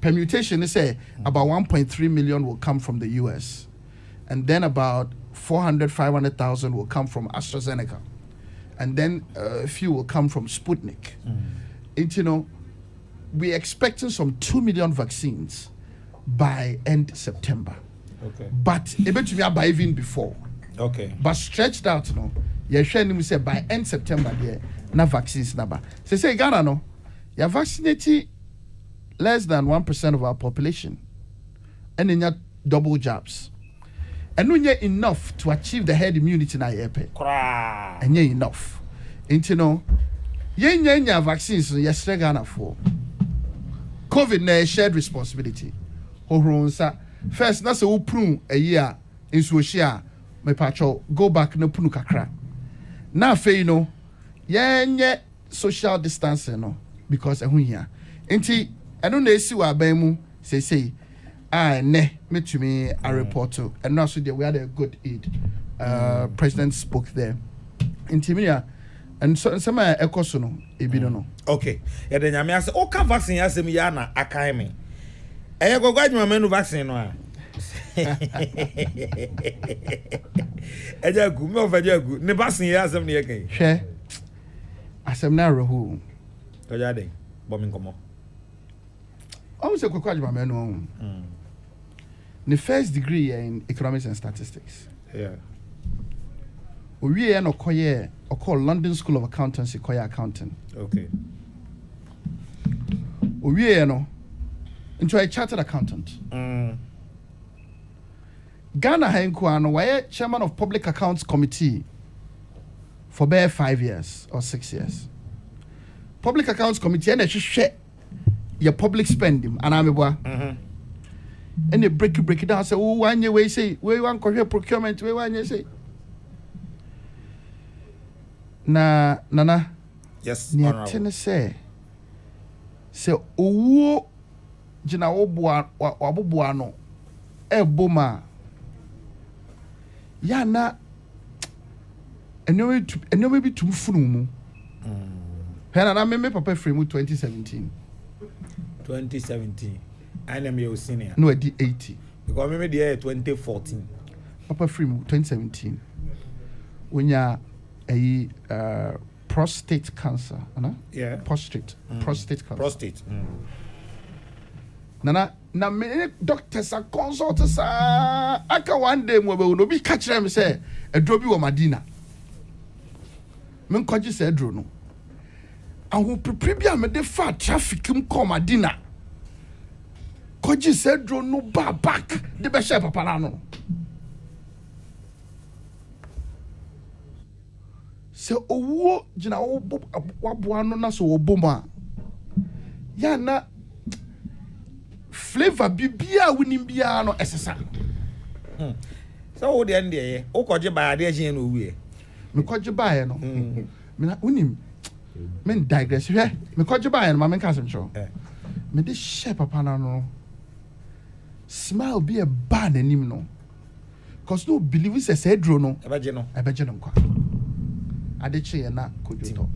permutation is say about 1.3 million will come from the US, and then about 500,000 will come from AstraZeneca, and then a few will come from Sputnik. And you know, we're expecting some 2 million vaccines by end September. Okay. But eventually by even before. Okay. But stretched out, you know. You're showing me say by end September there, na vaccines number. Say Ghana no, you're vaccinating less than 1% of our population, and then you double jabs, and when you're enough to achieve the herd immunity na yepe, and you're enough. And you know, you're vaccines yes Ghana for COVID na shared responsibility. First, that's a prune a year in Swashia. My patrol go back no punu kakra. Now, you know, yeah, social distancing, no, because I'm here. Ain't I don't know see what Bemu say, ne, me to me a report to, and also we had a good aid. President spoke there. Intimia, and so some ecosono, if you don't know. Okay, yeah, then I mean, okay, vaccine has me yana academy. I go guide my menu vaccine. No, Ejagu, me of Ejagu, ne vaccine has me again. Share. Asem na rohu. Tojade, bombing come on. Almost a quick my menu. The first degree in economics and statistics. Yeah. We are no koye or call London School of Accountancy koye accounting. Okay. We are no into a chartered accountant. Ghana Henkwano, why chairman of Public Accounts Committee for bare 5 years or 6 years. Public Accounts Committee and share your public spending and I'm a and they break it down. Say, oh, one year we say we want procurement, we want you say. Nana. Yes. Niatene say owo jina wabubuano no eboma ya na enyo bi tum funu mu hena na me papa free mu 2017 I am your senior no edi 80 because me dey 2014 papa free mu 2017 wonya ayi prostate cancer, yeah. Prostate cancer. Prostate. Nana, na me doctors are consultants. Aka one day we will be catch them say a drobi wa Madina. Men kwaji say dro no. And who prepare me the far traffic him come Madina. Kwaji say dro no back. The be share papa no. Se owo jina waboa no na so oboma ya na flavor bibia winim bia no esesa so wo de end dey wo koje ba ade agye no wie me koje ba ye no me na winim men digress hwe me koje ba ye no ma men kasem cho me de share papa na no smile be a ban anim no cause no believe say dro no ebeje no kwa adeche na kojoto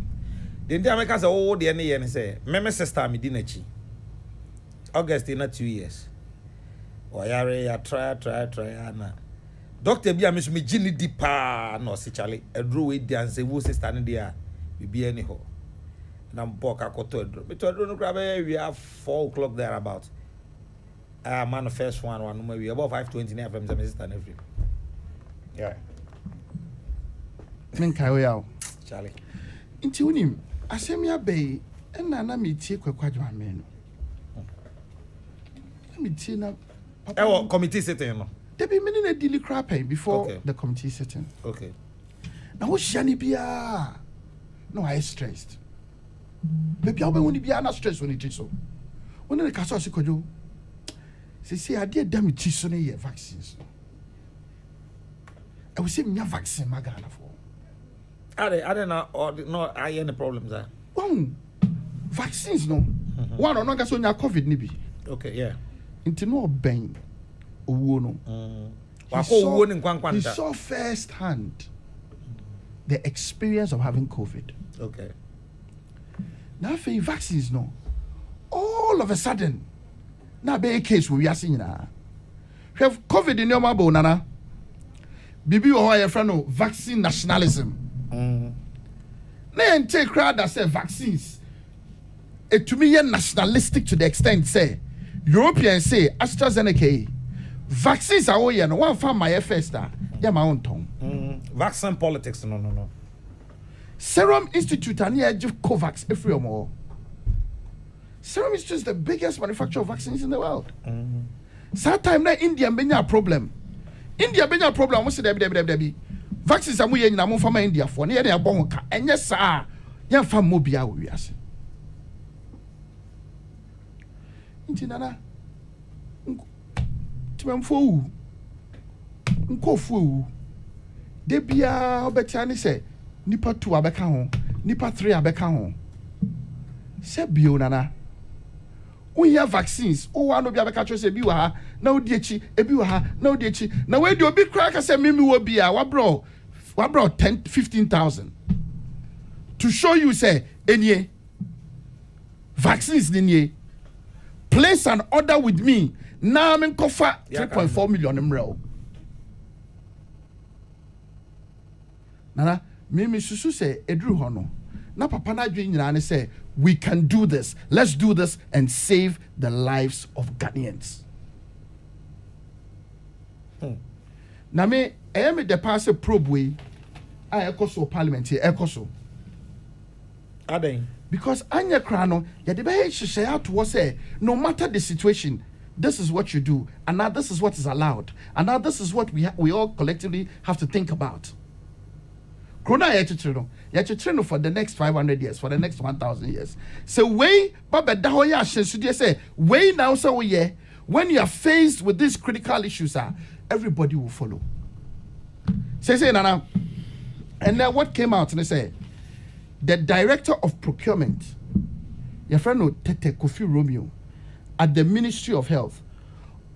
the day America say oh the any year say me sister me di nachi August na 2 years oyare ya try na doctor bia me so me gini di pa no se chale edro we di anse wo sister ne dia bibi any ho na mpo ka koto edro me to edro no kra be we have 4 o'clock there about man first one no we about 5:20 na from my sister na free yeah men kai we out Charlie. Inti unim asemia bay na me tie kwakwadwa me no. Me tie na papa committee sitting no. There be many na daily crap before the committee sitting. Okay. Now what shani bia? No, I stressed. Baby, I when bia na stress when it so. When the kaso sikojo. Say I dey damn it so na year vaccines. I will say me vaccine magana for. I don't know no I any problems there. Vaccines no. One or no ga so nya COVID ni bi. Okay, yeah. Inti no ben owo no. He saw first hand the experience of having COVID. Okay. Now for vaccines no. All of a sudden na be case we are seeing na have COVID in your mabo nana bibi wo ho friend no vaccine nationalism na ente crowd that say vaccines it to me nationalistic to the extent say Europeans say AstraZeneca vaccines are all no one farm my first yeah my own tongue vaccine politics no Serum Institute and here give COVAX every more. Serum Institute is the biggest manufacturer of vaccines in the world. Sometime na India benya problem. India benya problem. What's the vaccines are we in na from India for? Near their bonka. And yes, sir, young fam mobile we are saying. Intinana. Timemfo. Nkofu. Debia obetiani say. Nipa 2 abeka ho nipa 3 abeka ho se bio nana we hear vaccines o wa no bi abeka cho se bi wa ha na odi echi ebi wa ha na odi echi na we di obi kra ka se mimi wo bi a wa bro 10-15,000 to show you say enye vaccines ni place an order with me na me kofa 3.4 million mrel nana Mimi susu say edru hono na papa na dwen nyina ne say we can do this, let's do this and save the lives of Ghanaians. Na me me the pass probe we I ekoso parliament here ekoso aden because anya kra no ya de be hye out was say no matter the situation this is what you do and now this is what is allowed and now this is what we all collectively have to think about. Corona no for the next 500 years, for the next 1,000 years. So way, Baba Dahoya Shensudia say, way now so yeah, when you are faced with these critical issues, everybody will follow. Say Nana. And then what came out and they say, the director of procurement, your friend no Tete Kofi Romeo, at the Ministry of Health,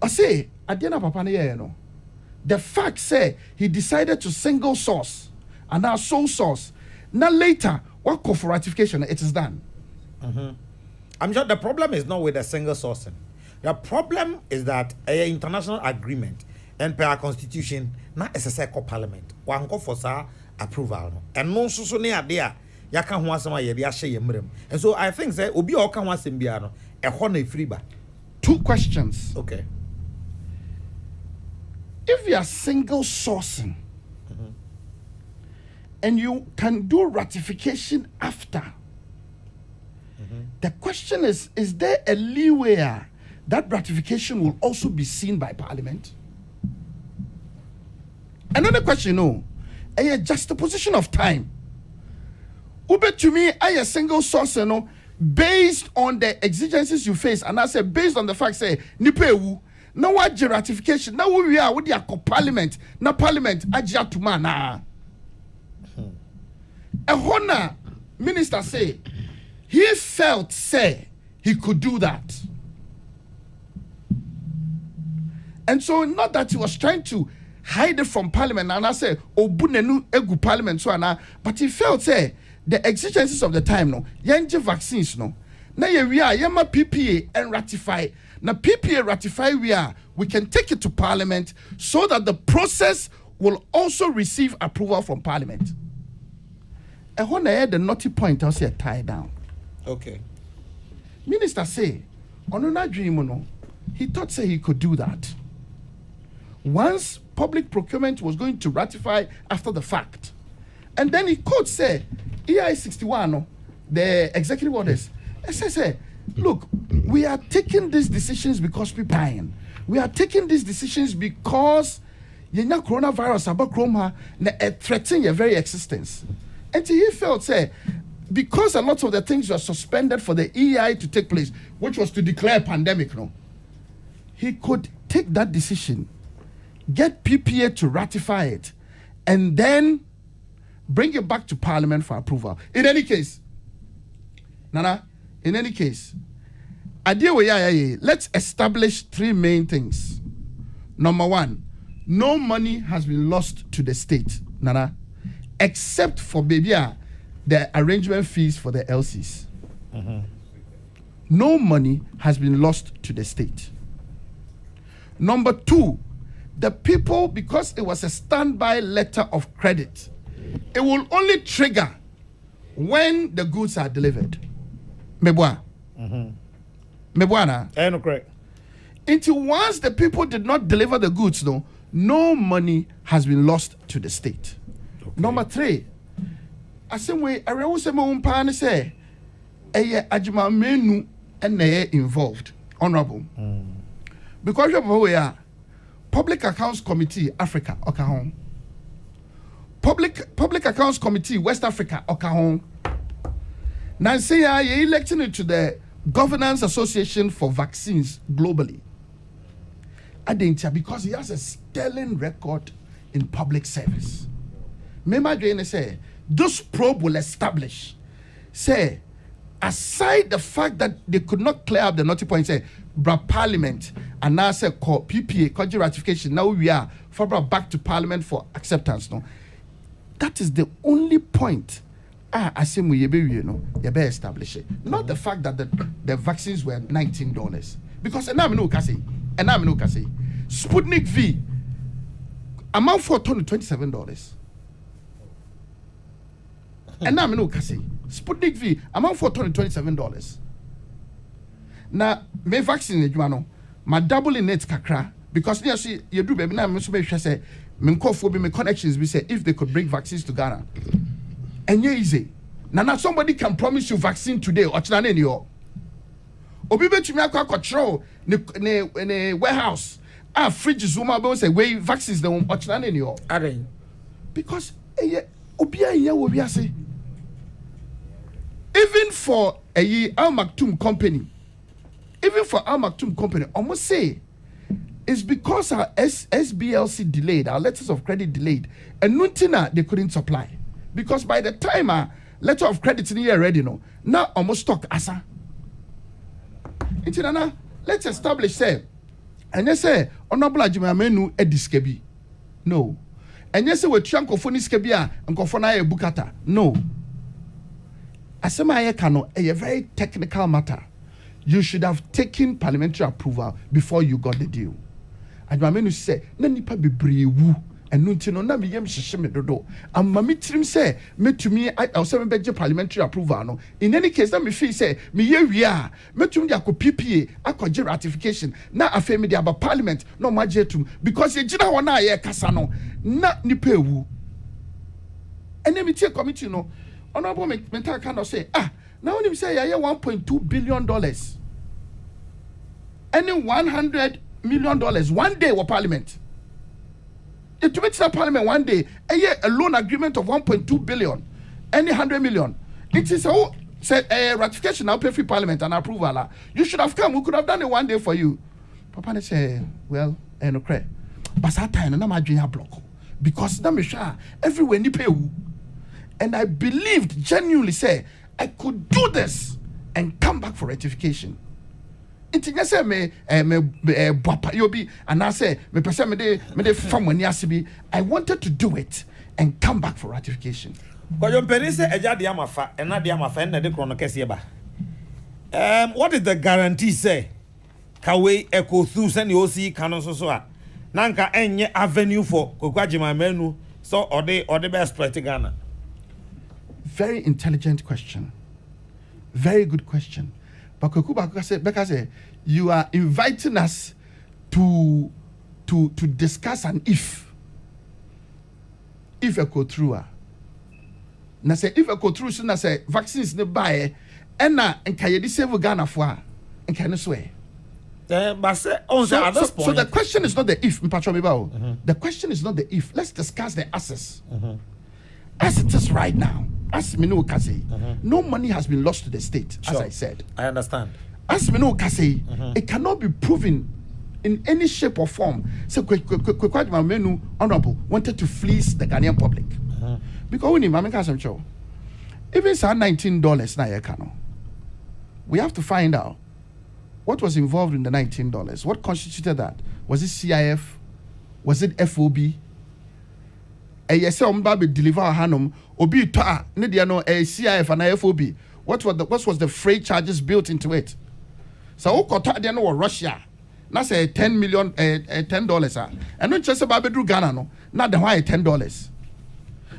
I say, Adena Papa no. The fact say he decided to single source. And now sole source. Now later, what call for ratification? It is done. I'm sure the problem is not with the single sourcing. The problem is that an international agreement and per our constitution, not as a second parliament, one call for approval. And no so near there, ya can't want some idea share and so I think that Obi or can want Simbiano, a honey freeba. 2 questions. Okay. If you are single sourcing, and you can do ratification after. The question is there a leeway that ratification will also be seen by Parliament? Another question, a juxtaposition of time. Ube to me, I a single source, based on the exigencies you face, and I say based on the fact, say, nipewu, now what ratification, now we are with the Parliament, now Parliament, ajatuma na. A honor minister say he felt say he could do that. And so not that he was trying to hide it from Parliament and I say obunenu egu Parliament so na, but he felt say the exigencies of the time no yenje vaccines no na ye we are yema PPA and ratify na PPA ratify we can take it to Parliament so that the process will also receive approval from Parliament. I want to add the naughty point. I'll say tie down. Okay. Minister say, on dream, he thought say he could do that. Once public procurement was going to ratify after the fact, and then he could say, EI 61, the executive orders, say, look, we are taking these decisions because we're buying. We are taking these decisions because yenya coronavirus about chroma threatening your very existence. And he felt, say, because a lot of the things were suspended for the EI to take place, which was to declare a pandemic, he could take that decision, get PPA to ratify it, and then bring it back to Parliament for approval. In any case, Nana, let's establish 3 main things. Number 1, no money has been lost to the state, Nana, except for the arrangement fees for the LCs. No money has been lost to the state. Number 2, the people, because it was a standby letter of credit, it will only trigger when the goods are delivered. Meboa. Meboa na. No correct. Until once the people did not deliver the goods, no money has been lost to the state. Okay. Number 3, I say we I say me say ajima menu and involved, honorable. Because we are Public Accounts Committee Africa okahon. Public Accounts Committee West Africa okahon. Now say you electing it to the Governance Association for Vaccines globally. I didn't, because he has a sterling record in public service. Remember, Jane say this probe will establish, say, aside the fact that they could not clear up the naughty point, say, Parliament, and now say PPA, country ratification. Now we are back to Parliament for acceptance. No, that is the only point. I say we be establish it. Not the fact that the vaccines were $19, because and I'm no kasi. Sputnik V amount for $27. And I'm no kasi. Sputnik V amount for $27. Now, me vaccine my double in it kakra, because you do baby now say me connections we say if they could bring vaccines to Ghana. And yeah easy. Now somebody can promise you vaccine today or chana in your obi betumi akwa control ne warehouse fridge zuma be say we vaccines the ochina ne yo aden because obi anya wo bi ase even for Al Maktoum company almost say it's because our SBLC delayed, our letters of credit delayed, and Nuntina they couldn't supply because by the time our letter of credit in here ready now almost stock asa. Intinana, let's establish say, and yes say honorable ajima menu ediskebi. No. And yes say we trianko phone skebia and kofona bukata. No. Asema ayekano a very technical matter. You should have taken parliamentary approval before you got the deal. Ajima menu say na nipa bebre wu enu ntino na me yem hyehye me dodo. Amma me tirim say metumi I say me beje parliamentary approval no. In any case na me feel say me ye wi a metumi dia ko PPA akogye ratification na afa me dia ba parliament no magye tum because ye gina ho na ye kasa no na nipa ewu. Ene me tie committee no honorable mental kind of say now when say yeah $1.2 billion. Any $100 million one day wa parliament. It to make parliament one day, a loan agreement of 1.2 billion, any 100 million. It is a ratification now pay free parliament and approval. You should have come. We could have done it one day for you. Papa say, well, no credit. But that time, I'm not block because na me sure everywhere ni pay. And I believed genuinely say I could do this and come back for ratification. Inti say me bwapa yobi and I say me person me de family asibi. I wanted to do it and come back for ratification. But your penny say eja de amafa and na de amafa and na de krono kese ba. What is the guarantee say? Kawe echo through send you see canon so a. Nanka enye avenue for Kokwajima menu so or the best exploit Ghana. Very intelligent question. Very good question. But Beka you are inviting us to discuss an if I go through. Na say if I go through, so na say vaccines ne buy, and na enkayedi save Ghana for, and can swear. But say at this point. So the question is not the if, The question is not the if. Let's discuss the assets. As it is right now. As Mino Kase, no money has been lost to the state, as I said. I understand. As Mino Kase, it cannot be proven in any shape or form. So, Kwekwadima Menu, honorable, wanted to fleece the Ghanaian public. Because we need Mamika Show. Even it's $19 na we have to find out what was involved in the $19. What constituted that? Was it CIF? Was it FOB? Yes, be deliver Hanum, Obi ta, Nidiano, a CIF and FOB. What was the freight charges built into it? So Okota Diano Russia, na say $10 million $10 and not just about bedroom Ghana no not the why $10.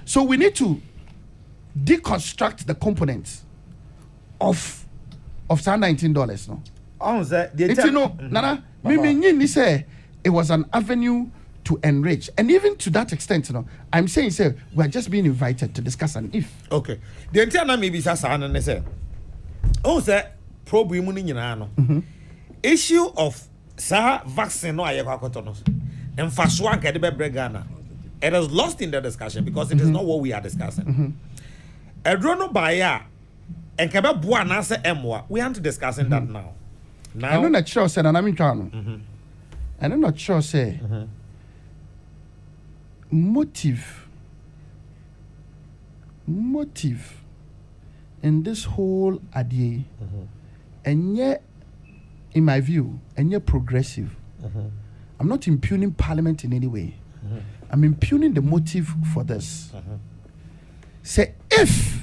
So we need to deconstruct the components of $19 no. Nana, me say it was an avenue to enrich, and even to that extent, I'm saying, sir, we are just being invited to discuss an if. Okay. The entire maybe Sasa say, problem issue of vaccine no ayakotonos and faswa kedebe Ghana. It is lost in the discussion because it is not what we are discussing. Edrono baya and kebe buana se emwa. We aren't discussing that now. I'm not sure, sir, and I'm in town. And I'm not sure, say, motive in this whole idea, and yet, in my view, and yet progressive. I'm not impugning Parliament in any way. I'm impugning the motive for this. Say, if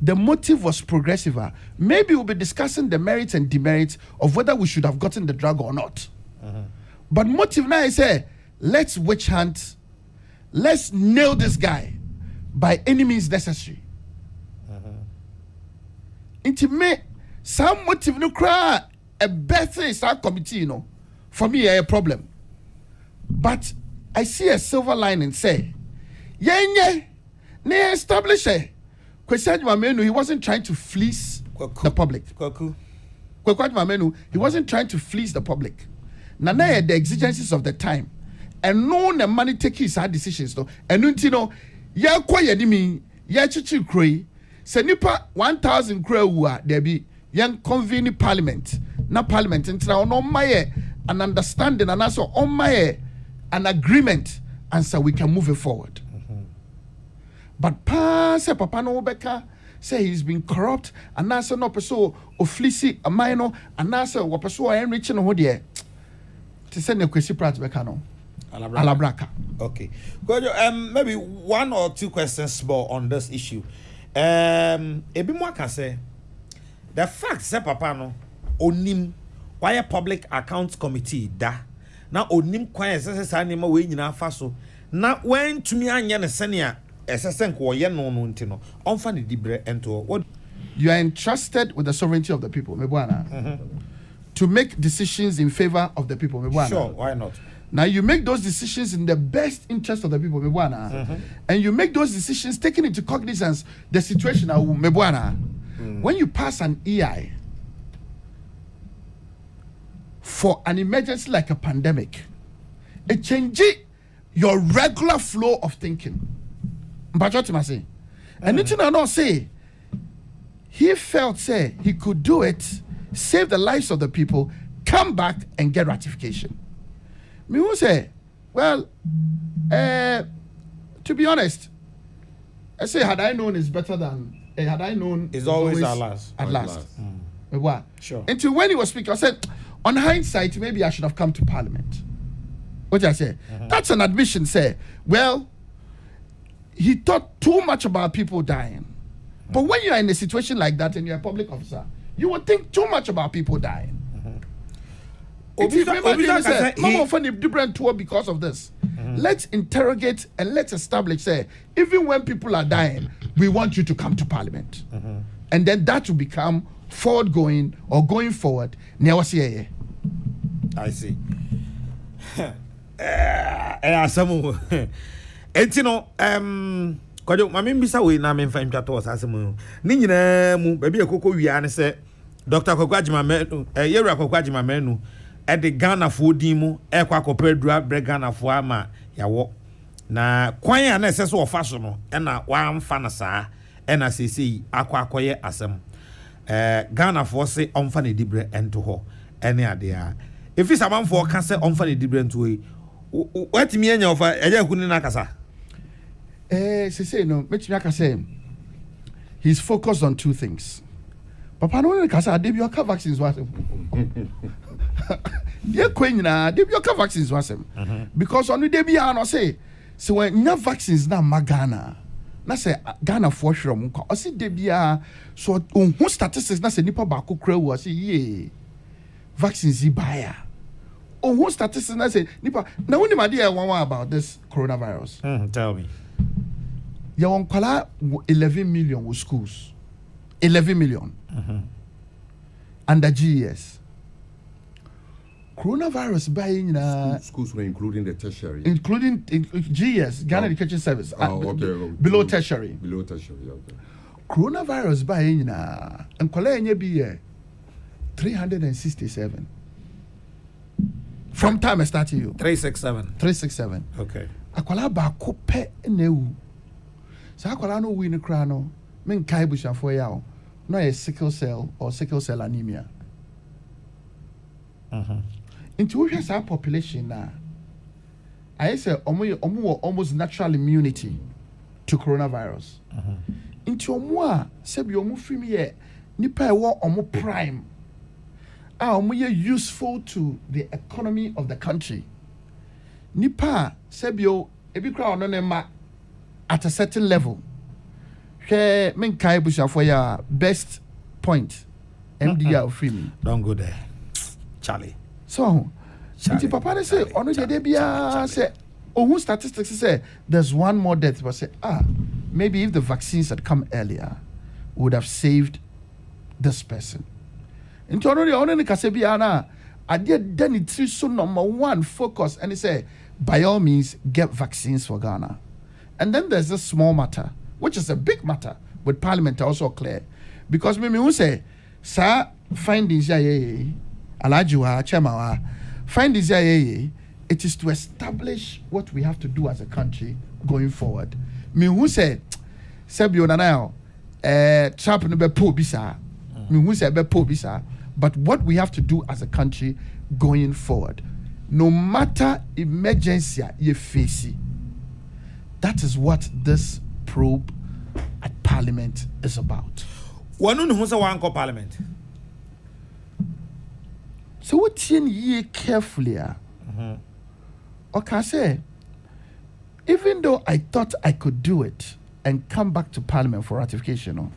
the motive was progressive, maybe we'll be discussing the merits and demerits of whether we should have gotten the drug or not. But motive now is say, let's witch hunt, let's nail this guy by any means necessary. Intimate some motive no cry a better start committee, for me a problem. But I see a silver lining say, yeah, ne establish it. He wasn't trying to fleece the public. He wasn't trying to fleece the public. Nana the exigencies of the time. And no the money taking his hard decisions. And ya quiet me, ya chichi cray. Senipa 1,000 crow there be young convening parliament. Na parliament and no my an understanding and also on my an agreement and so we can move it forward. But say Papa no beka say he's been corrupt and now no person of fleecy a minor and now say what person enriching who there to send a question prat beka no alabraka. Okay. Maybe one or two questions more on this issue. Ebi mo can say the fact say Papa no onim why public accounts committee da na onim kwan say say nima we nyina fa so na when to me anya ne senia you are entrusted with the sovereignty of the people, to make decisions in favor of the people. Sure, why not? Now you make those decisions in the best interest of the people, and you make those decisions taking into cognizance the situation. When you pass an EI for an emergency like a pandemic, it changes your regular flow of thinking. And anything I not say, he felt say he could do it, save the lives of the people, come back and get ratification. Me will say, well, to be honest, I say had I known it's better than had I known it's always at last. At last. What? Sure. Until when he was speaking, I said, on hindsight, maybe I should have come to Parliament. What did I say? That's an admission, say, well, he thought too much about people dying. But when you are in a situation like that and you're a public officer, you would think too much about people dying. Because of this. Let's interrogate and let's establish, say, even when people are dying, we want you to come to Parliament. And then that will become forward going or going forward. I see. Etino kwajo mame mbisa we na memfa ntwato osasemu ni nyina mu ba bia kokko wia ne se Dr. Kwakwajima Manu Yewura Kwakwajima Manu e de Ghana fo din mu e kwa kopedura bre Ghana fo ama yawo na kwan ya na ese so ofa so no e na wa mfa na saa e na sesei akwa akoye asem Ghana fo se omfa na dibre ento ho ene ade a efi samanfo ka se omfa na dibre ento yi watimi anya ofa eja kuni na kasa. He's focused on two things. Papa no kasa debioka vaccines was debioka vaccines was because on the debia no say so when nya vaccines na magana na say Ghana for sure nko o say debia so who statistics na say nipa ba ko kra wo say ye vaccines buyer. Oh, who statistics I say nipa now when idea one about this coronavirus. Tell me. You on kwala 11 million with schools. 11 million. Under GES. Coronavirus buying schools were including the tertiary. Including GES, Ghana Education Service. Okay. Below tertiary. Below tertiary, okay. Coronavirus buying and kwala be 367. From time I started you. 367. 367. Okay. Akwala ba ko pe newu. Sa akwala no win kra no. Men kai bushafo ya o. No a sickle cell or sickle cell anemia. Into we have population na. I say almost natural immunity to coronavirus. Into omo sebi omo film ye nipa e wo omo prime. Omo ye useful to the economy of the country. Nipa sebio ebi kra ono ne ma at a certain level. Hwe men kai bushafo ya best point MDR film. Don't go there. Charlie. So, Charlie, papa they say ono de bia say who statistics say there's one more death, but say maybe if the vaccines had come earlier would have saved this person. Into ono ni kase bia na ade den it so number one focus and he say by all means get vaccines for Ghana. And then there's this small matter which is a big matter with parliament also clear because me who say sir findings Alajuwa, Chemawa, find this it is to establish what we have to do as a country going forward. Me who said, Sebio Nanao, trap no be po bisa. Me who said be po bisa. But what we have to do as a country going forward, no matter emergency you face, that is what this probe at Parliament is about. One who say one call Parliament. So what ye carefully? Okay, I say, even though I thought I could do it and come back to Parliament for ratification,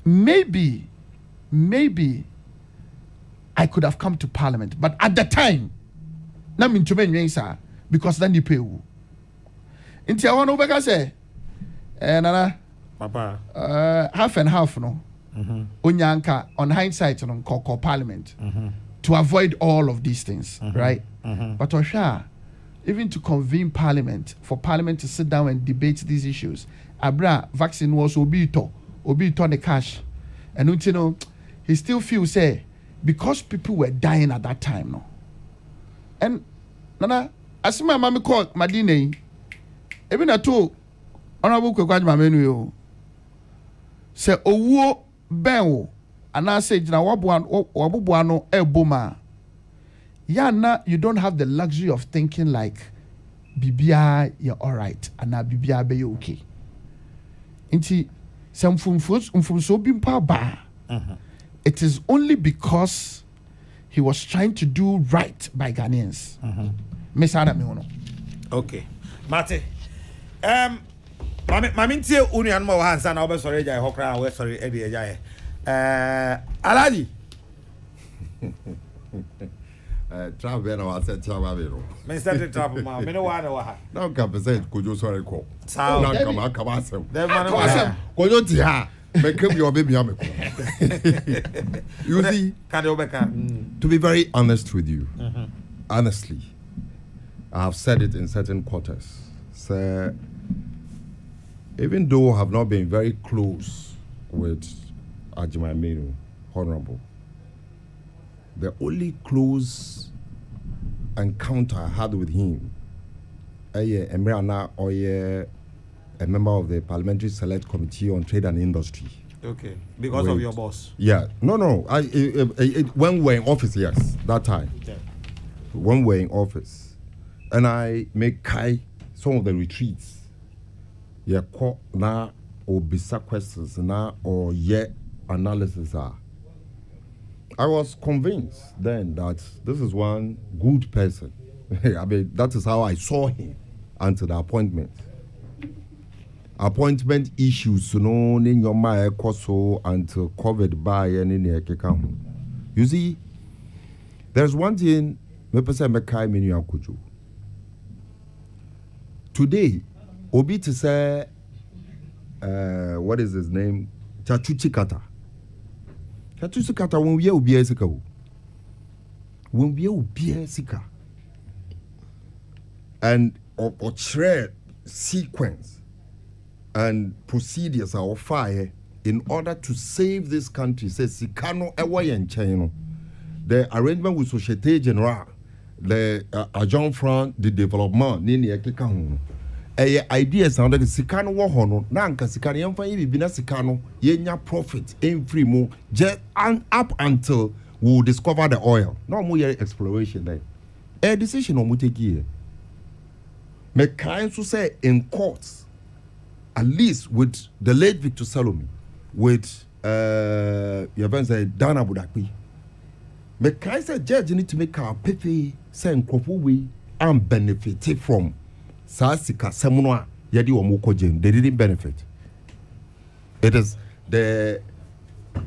maybe I could have come to Parliament, but at the time, na mintume sir, because then you pay. Inti I want to say, Nana, Papa, half and half, no. Onyanka on hindsight on call Parliament to avoid all of these things, right? But Osha, even to convene Parliament for Parliament to sit down and debate these issues, Abra vaccine was obito the cash, and you know he still feels because people were dying at that time, no. And Nana, as my mommy called Madine, even at all, honorable Kwajma menu say owo ben and I say na wabuano eboma. Yana, you don't have the luxury of thinking like Bibia, you're alright, and now Bibia be okay. Inti some from so bimpa ba. It is only because he was trying to do right by Ghanaians. Miss Adam. Okay. Mate. Mami ntie unu anu ma wa hansa na obe sorry jai hokra we sorry e dey jai. Alaji. Trap be na wa set chawa be ro. Me set trap ma me no wa na wa ha. Na ka be say kojo sorry ko. Sao. Na ka ma asem. Dem ma na wa. Kojo ti ha. Me kem your baby am ko. You see, to be very honest with you, honestly, I have said it in certain quarters. So, even though I have not been very close with Ajimai Menu, Honorable, the only close encounter I had with him, Emrana Oye, a member of the Parliamentary Select Committee on Trade and Industry. Okay, because of your boss. Yeah, no. When we were in office, yes, that time. Yeah. When we were in office, and I make some of the retreats. Yeah, na or bisa questions na or analysis are. I was convinced then that this is one good person. I mean, that is how I saw him until the appointment. Appointment issues, in your mind, so until COVID by any near You see, there's one thing me person Mekai Menu Akujo. Today, Obi to say, what is his name? Chachuchi Kata. Chachuchi Kata won't be a Sika. Won't be a Sika. And or shred sequence and procedures are fire in order to save this country. Says Sikano Ewa and China. The arrangement with Societe Generale, the Agent France de Développement, Nini Ekeka. Ideas sound like Sikano Wahono, Nanka Sikano, Yamfa Bina Sikano, Yenya profit, aim free more, just up until we discover the oil. No more exploration there. A decision on Muteki. Me kind to say in courts, at least with the late Victor Salome, with your friend say Dana Budakwi. Me kind say judge need to make our pepe say we and benefit from Sasika Samunwa Yadi Omoko Jane. They didn't benefit. It is the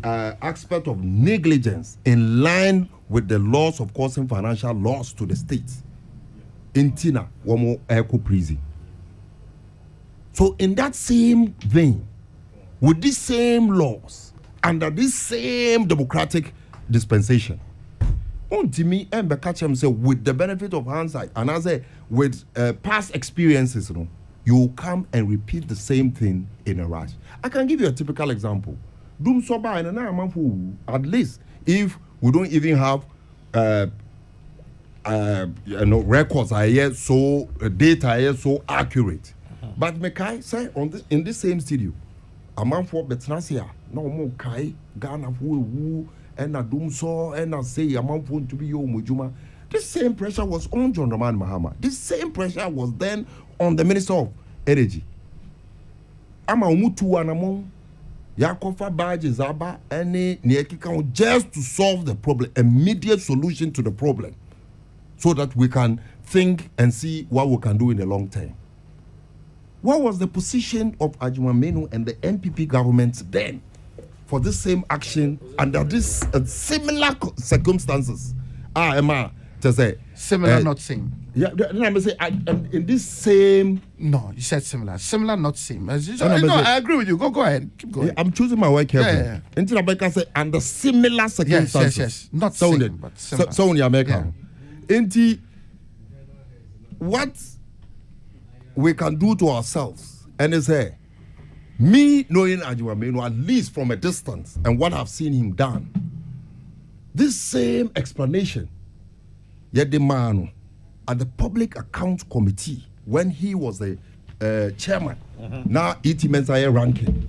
aspect of negligence in line with the laws of causing financial loss to the states. In Tina, Womo Echo Prison. So, in that same vein, with these same laws, under this same democratic dispensation, to me, say, with the benefit of hindsight, and I say, with past experiences, you come and repeat the same thing in a rush. I can give you a typical example. Doom Soba and at least if we don't even have records are yet so data are yet so accurate. But Mekai say on this in this same studio, a man for Betnasia, no more Kai, Ghana woo and a doom so and I say a man for to be your Mujuma. This same pressure was on John Roman Mahama. This same pressure was then on the Minister of Energy. Ama umutu anamon Yakofa badges aba any Niekika just to solve the problem, immediate solution to the problem. So that we can think and see what we can do in the long term. What was the position of Ajuma Menu and the NPP government then for this same action under this similar circumstances? Emma, to say similar, not same. Yeah, then I say in this same. No, you said similar. Similar, not same. I agree with you. Go ahead. Keep going. Yeah, I'm choosing my word carefully. Yeah. Until I say under similar circumstances. Yes. Not same, but similar. So in America. Inti, what we can do to ourselves, and it's me knowing Ajiwameno, at least from a distance, and what I've seen him done, this same explanation, yet the man at the Public Account Committee, when he was the chairman, now E.T. Mensah ranking.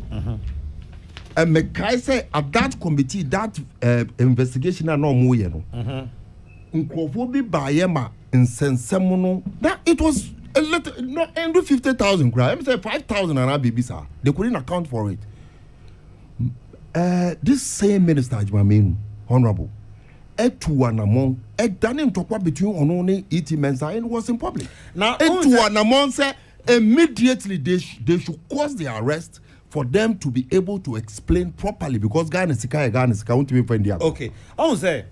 And Mekai say at that committee, that investigation, no more. That it was a little, not under 50,000 crowd. Let me say 5,000 and Abibisa. They couldn't account for it. This same minister, Ajmamenu, honorable, Etuanamon, done him talk between Onone, E.T. Mensah, and it was in public. Now, Etuanamon said immediately they should cause the arrest for them to be able to explain properly because Ghana Sika won't be find the okay. I will say.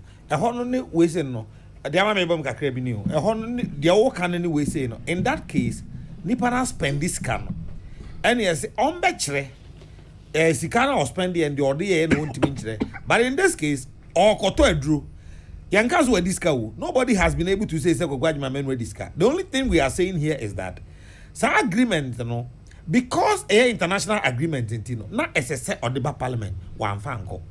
We say no. The Amame Bom Kakrebi new. The Okan we say no. In that case, Nipana spend this scam. And yes, on Betchere, Sikana or spend the end or the end won't be. But in this case, or Koto Drew, Yankas were this car. Nobody has been able to say my men were this car. The only thing we are saying here is that some agreement, because a international agreement in not SSA or the Parliament, one fanko.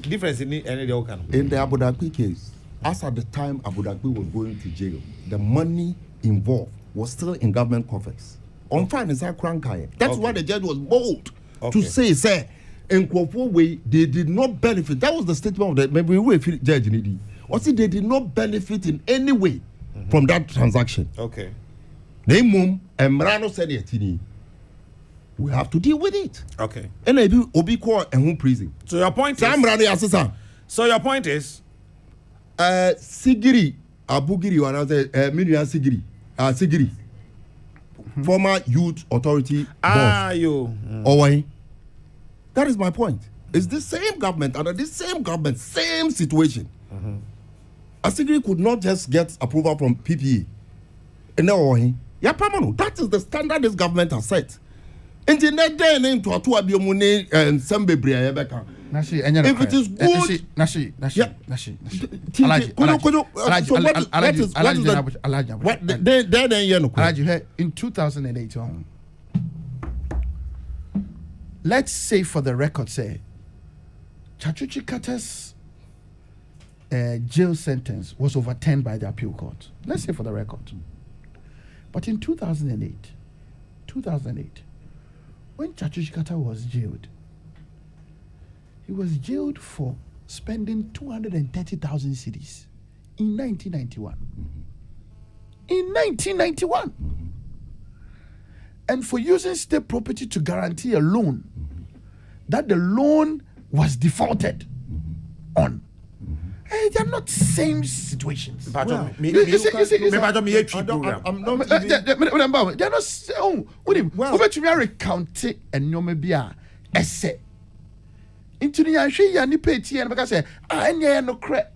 Difference in any in the Abu Dhabi case, as at the time Abu Dhabi was going to jail, the money involved was still in government coffers. On finance, that's why the judge was bold to say, in Kwofo way, they did not benefit. That was the statement of the maybe we judge Nidi. Or see, they did not benefit in any way from that transaction. Okay. Name and Marano said it. We have to deal with it. Okay. And I do Obiko and home prison. So your point is. So your point is. Sigiri Abugiri or another Minian Sigiri. Sigiri. Former Youth Authority boss. You. Owai. That is my point. It's the same government, under this same government, same situation. Asigri could not just get approval from PPE. And now, that is the standard this government has set. And in that day, name to Atuabiomune and Sambebria. If it is good, Nashi. In 2008, let's say for the record, say Chachuchi Carter's jail sentence was overturned by the appeal court. Let's say for the record. But in 2008, when Chachuchi Carter was jailed, he was jailed for spending 230,000 cedis in 1991. In 1991. And for using state property to guarantee a loan that the loan was defaulted on. Hey, they are not same situations. I'm not even. They're not. Over to me, recount it and no maybe a essay. Into the Yashi and the Petty and because I no crap,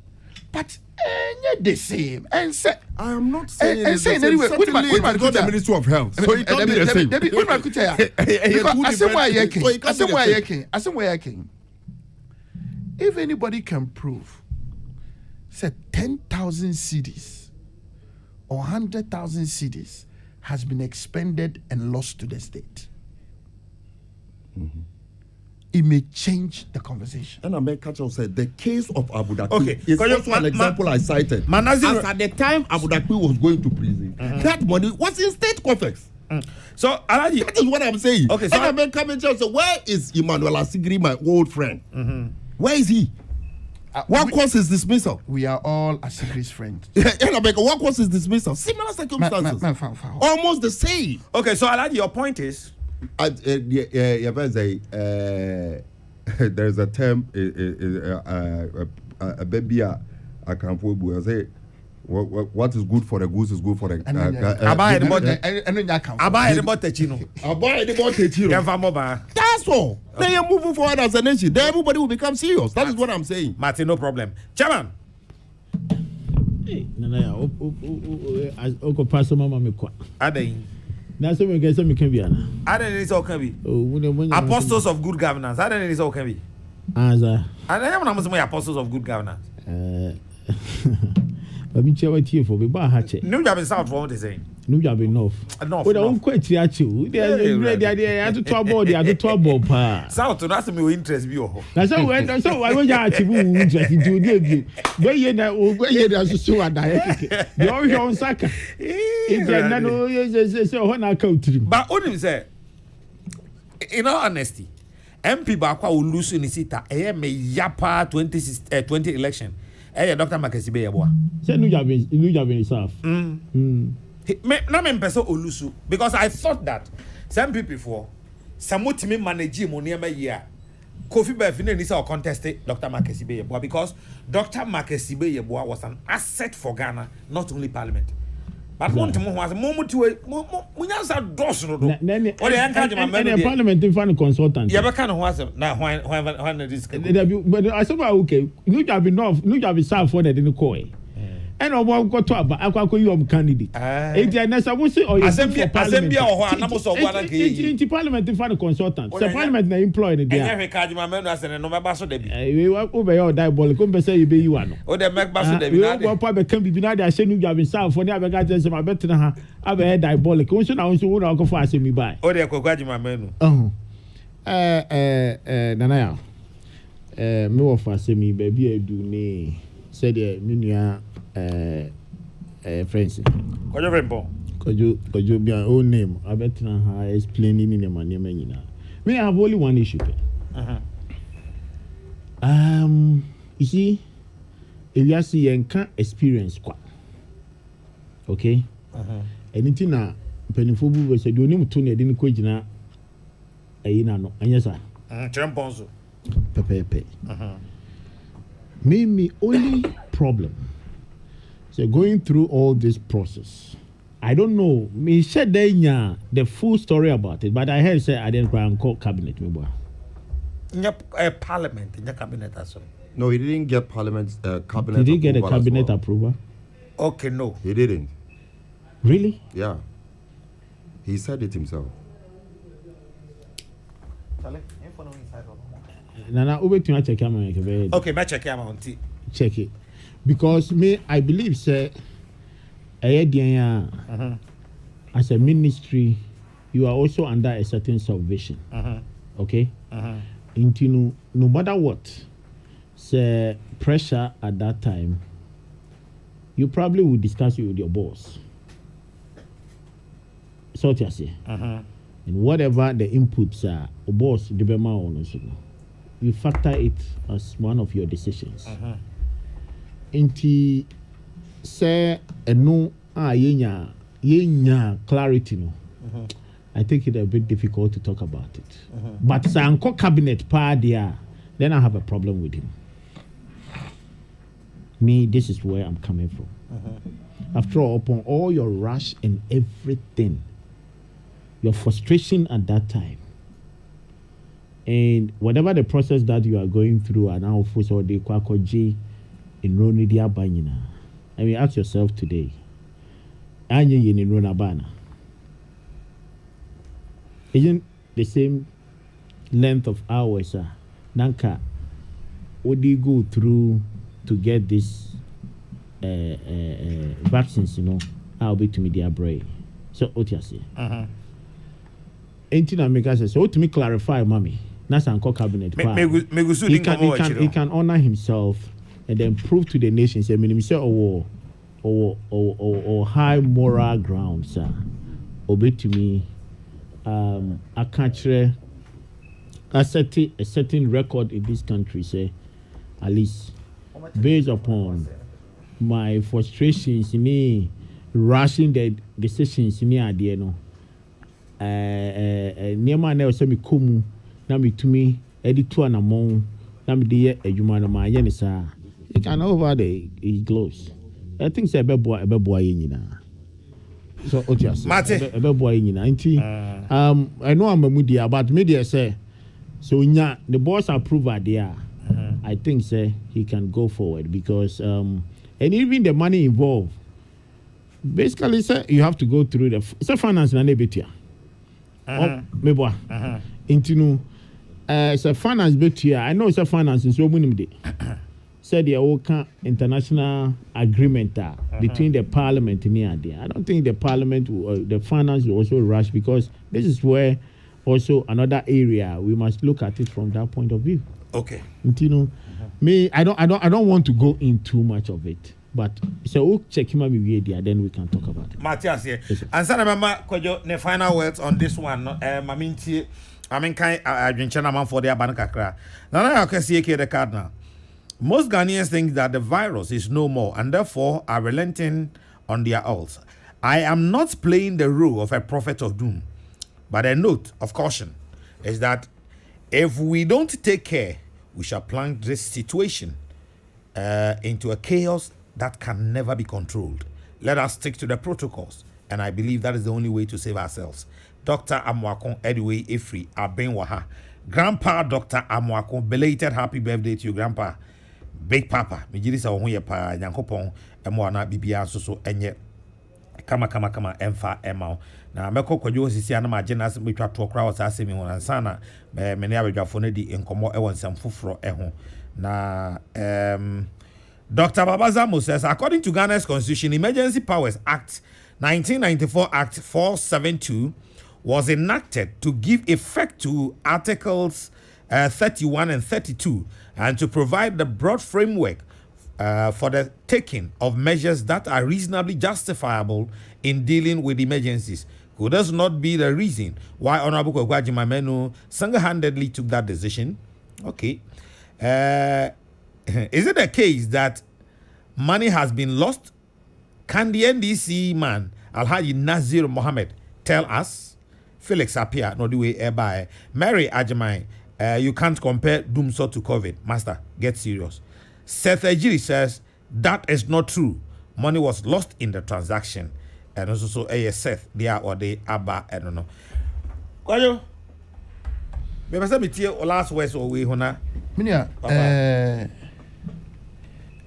but the same. And say, I am not saying and saying anyway. What got the Ministry of Health, so it can't be the same. I said why I can. If anybody can prove, say 10,000 cedis or 100,000 cedis has been expended and lost to the state. It may change the conversation. And Ameka said the case of Abu Dhabi is also an example I cited. As at the time Abu Dhabi was going to prison, that money was in state coffers. So Alaji, that is what I'm saying. Okay, so and Ameka said, where is Emmanuel Asigri, my old friend? Where is he? What caused his dismissal? We are all Asigri's friends. What caused his dismissal? Similar circumstances. Almost the same. Okay, so Alaji, your point is. There's a term a baby I can say what is good for the goose is good for the that's all. They are moving forward as a nation. Then everybody will become serious. That is what I'm saying. Martin, no problem. Chairman. That's what we get some can be. I don't know all can be. Apostles of good governance. I don't know all can be. As I don't know apostles of good governance. But me chair here for be bar hatchet. No job in South for what they saying. No job enough. We don't quite you. They are ready idea to trouble the other trouble pa. South to ask me interest view. That's so I want you to interest into give. Where you now where you are so a diet. You are on Saka. If you so when I come to him. But only say in all honesty, MP Bakwa will lose in the seat. I am a Yapa 20 election. Hey, Dr. Makasibe Yabwa. Say no job in South. Na me person olusu because I thought that some people before some me manage money a year. Kofi Bafine ni say contest Dr. Makasibe Yabwa because Dr. Makasibe Yabwa was an asset for Ghana, not only Parliament. But one to was moment to munyansa dos no do. Or the encourage my men. Parliament in fan consultant. Yeah, but kind of was now when this. But I said okay, no job enough, no job is served for that in the coy. And I want to talk about Aqua candidate. I will say, or assembly or into Parliament in fan consultant. The Parliament they employed it. Yeah, I my men as an November so they we were over your diabolic. Come say you be you one. Or they make basso de we can be denied. I say no job in South for never got just my better than her. I've had diabolic. Also, I want to go fast me by. Oh, they are my men. Nanaya. Me wa fast me baby I do ne said the minia friends. Kojo Rembo. Kojo be own name. I bet na explaining in my name nyina. Me have only one issue. You see, if you see you can experience kwa. Okay? Anything na penifo bu we say do nim to na de ko gina ayina no. Anya sa. Chemponzo. Pepe. Me only problem. So going through all this process, I don't know. Me said the full story about it, but I heard say I didn't call cabinet me boy. parliament, in the cabinet as well. No, he didn't get parliament cabinet. Did he get a approval as cabinet well. approval? Okay, no. He didn't. Really? Yeah. He said it himself. Nana, over to check camera. Okay, me check him out. Check it, because me, I believe, say, as a ministry, you are also under a certain supervision. Okay. Into no matter what, say pressure at that time, you probably will discuss it with your boss. So to say, and whatever the inputs are, boss, the bema on you factor it as one of your decisions. Inti say no yenya clarity no. I think it's a bit difficult to talk about it. But Sanko cabinet there, then I have a problem with him. Me, this is where I'm coming from. After all, upon all your rush and everything, your frustration at that time, and whatever the process that you are going through, and now for the kwakoji in Ronidia Banyina, I mean, ask yourself today, Anya in Ronabana. Isn't the same length of hours, Nanka, would you go through to get this vaccines, you know, I'll be to me their brain. So what you say? Ain't make us so to me clarify, mommy. That's Uncle Cabinet. He can honor himself and then prove to the nation, say, or high moral ground, sir. Obey to me. I can't share a certain record in this country, say, at least based upon my frustrations in me rushing the decisions in me idea no near na say me komu na me to me editor na mon na me dey adwuma no ma ye ne sa you can over the gloves. I think say ebeboa ye nyina. So otias ebeboa ye nyina nti I know I'm a media but media say so nya the boss approval there. I think say he can go forward because and even the money involved basically say you have to go through the finance na nebetia meboa intinu it's a finance betia. I know it's a finance so munim de said the Oka international agreement between the parliament and there. I don't think the parliament the finance will also rush because this is where also another area we must look at it from that point of view. Okay. You me, I don't want to go in too much of it. But so we'll check him out there, then we can talk about it. Matthias here. And so remember, Kojo, the final words on this one. Maminti, I mean, kind Argentina man for their bankakra. Now I can see the card now. Most Ghanaians think that the virus is no more and therefore are relenting on their oaths. I am not playing the role of a prophet of doom, but a note of caution is that if we don't take care, we shall plunge this situation into a chaos that can never be controlled. Let us stick to the protocols, and I believe that is the only way to save ourselves. Dr. Amoakon Edway Ifri Abenwaha. Grandpa Dr. Amoakon, belated happy birthday to you, Grandpa. Big Papa, Mijirisa Ohuye Pa, Yankopon, Emoana Bibia Soso, Enye. Kama emfa emao na meko kwadwo sisi ana ma gena se betwa to kra wasa asemi won sana me ne abedwafo ne di enkomo e won sam foforo e ho na Dr. Babaza says according to Ghana's Constitution, Emergency Powers Act 1994 Act 472 was enacted to give effect to Articles 31 and 32 and to provide the broad framework for the taking of measures that are reasonably justifiable in dealing with emergencies. Could this not be the reason why Honorable Kwagwaji Mamenu single-handedly took that decision? Okay. Is it a case that money has been lost? Can the NDC man, Alhaji Nazir Mohammed, tell us? Felix Apia, no the way by Mary Ajamai, you can't compare Doomso to COVID. Master, get serious. Seth Ejiri says that is not true. Money was lost in the transaction. And also Seth, they are or they Abba, I don't know. Kwayo. Me pese me tie last words or we hona. Minia,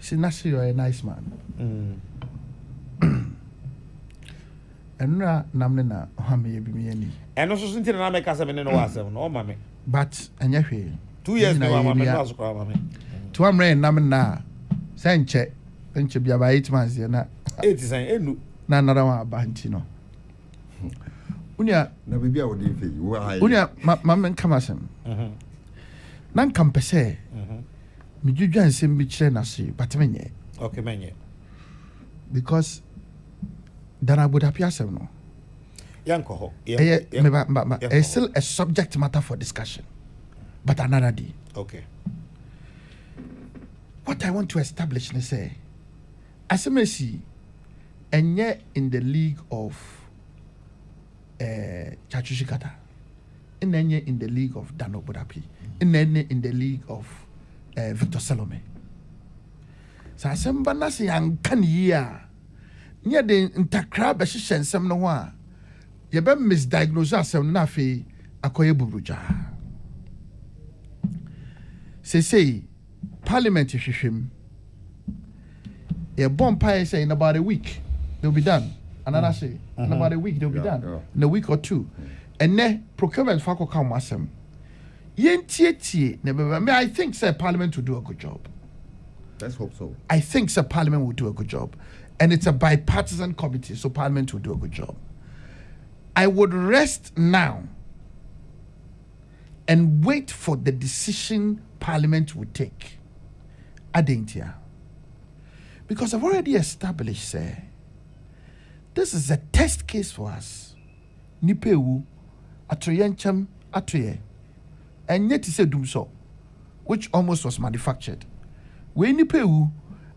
Sinasi, you're a nice man. And namna hami ebimieni. And also since na make us no wasem no mama. But anya hwe. 2 years no mama no aso kwa mama. To amre namna senche bia ba 8 months na 8 san enu na another one abanti no. Unia na baby a wodi fe you are unia mamma kamasem. Nan kampese. Me dwudwa nsem bi kire na so but menye. Okay menye. Because Dana would appear some no. Yanko. It's still a subject matter for discussion, but another day. Okay. What I want to establish is say, ASMC, and yet in the league of Chachushikata, and then in the league of Dano Budapi, and then in the league of Victor Salome. So ASMC nasi yang kan year. Near the intakra bɛhyehyɛ nsɛm no ho a yɛbɛ misdiagnose asɛm no na afei akɔyɛ buruja sesei parliament hwehwɛm yɛbɔ mpaeɛ sɛ in about a week they'll be done another say in about a week they'll be done in a week or two ɛnɛ procurement fa akɔka mo asɛm yɛntietie na bɛbɛ I think sɛ parliament will do a good job. Let's hope so. I think sɛ parliament will do a good job. And it's a bipartisan committee, so Parliament will do a good job. I would rest now and wait for the decision Parliament will take. Adentia. Because I've already established, sir, this is a test case for us. Nipewu, atoyenchem, atoye. And yet he said do so, which almost was manufactured. We nipewu,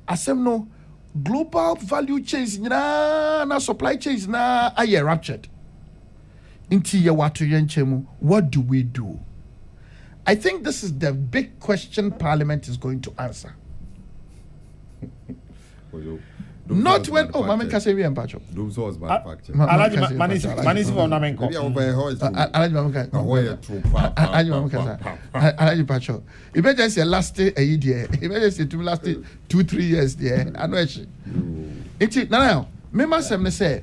asemno, global value chains na supply chains na aye ruptured. Inti ye watu yenchemu, what do we do? I think this is the big question Parliament is going to answer. Not when Mama Kase we empacho. Those was manufactured. Manisi for Namenko. Maybe over here is Alaji Pacho. Emergency lasted a year. Emergency to lasted 2-3 years there. I know it. Now, remember something say.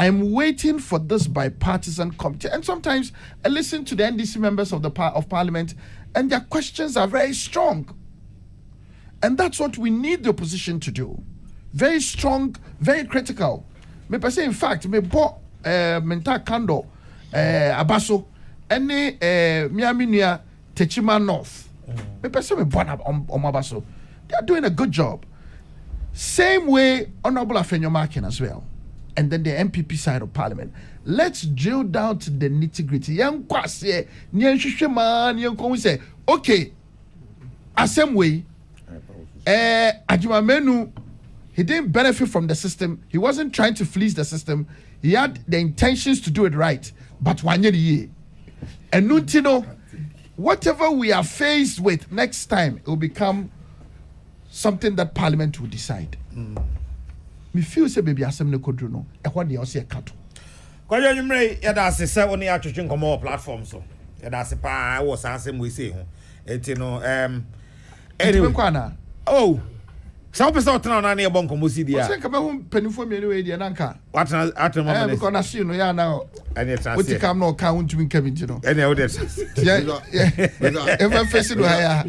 I'm waiting for this bipartisan committee, and sometimes I listen to the NDC members of the Parliament, and their questions are very strong, and that's what we need the opposition to do. Very strong, very critical. Me per se, in fact, me bought Menta Kando, Abaso, any Miami near Techima North. Me per se, me bought Abaso. They are doing a good job. Same way, Honorable Afenyo Markin as well. And then the MPP side of Parliament. Let's drill down to the nitty-gritty. Young Kwase, say, okay, a same way, Ajimamenu, he didn't benefit from the system. He wasn't trying to fleece the system. He had the intentions to do it right. But one year, and Nuntino, whatever we are faced with next time, it will become something that Parliament will decide. Me feel say baby asem ne kodru no e ho de o se kato kwaje nyumre ya da se se oni atwetwe nkomo platform so ya da se pa wo sa asem we say ho enti no anyway kwana oh so person otena na na e bon nkomo si dia o se ka be hu panifo me anyway dia nanka watena atema me because na see no ya na any trans what you come no can want to be coming you know any other ever face no higher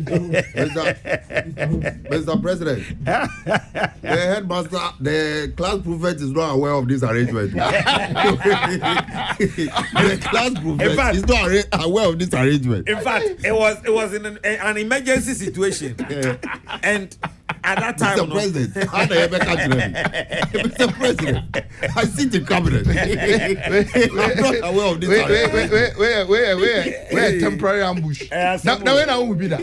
Mr. President, the headmaster, the class prefect is not aware of this arrangement. The class prefect is not aware of this arrangement. In fact, it was in an emergency situation, and at that time, Mr. President, Mr. President, I sit in cabinet. I'm not aware of this arrangement. Where temporary ambush. Now when I will be that.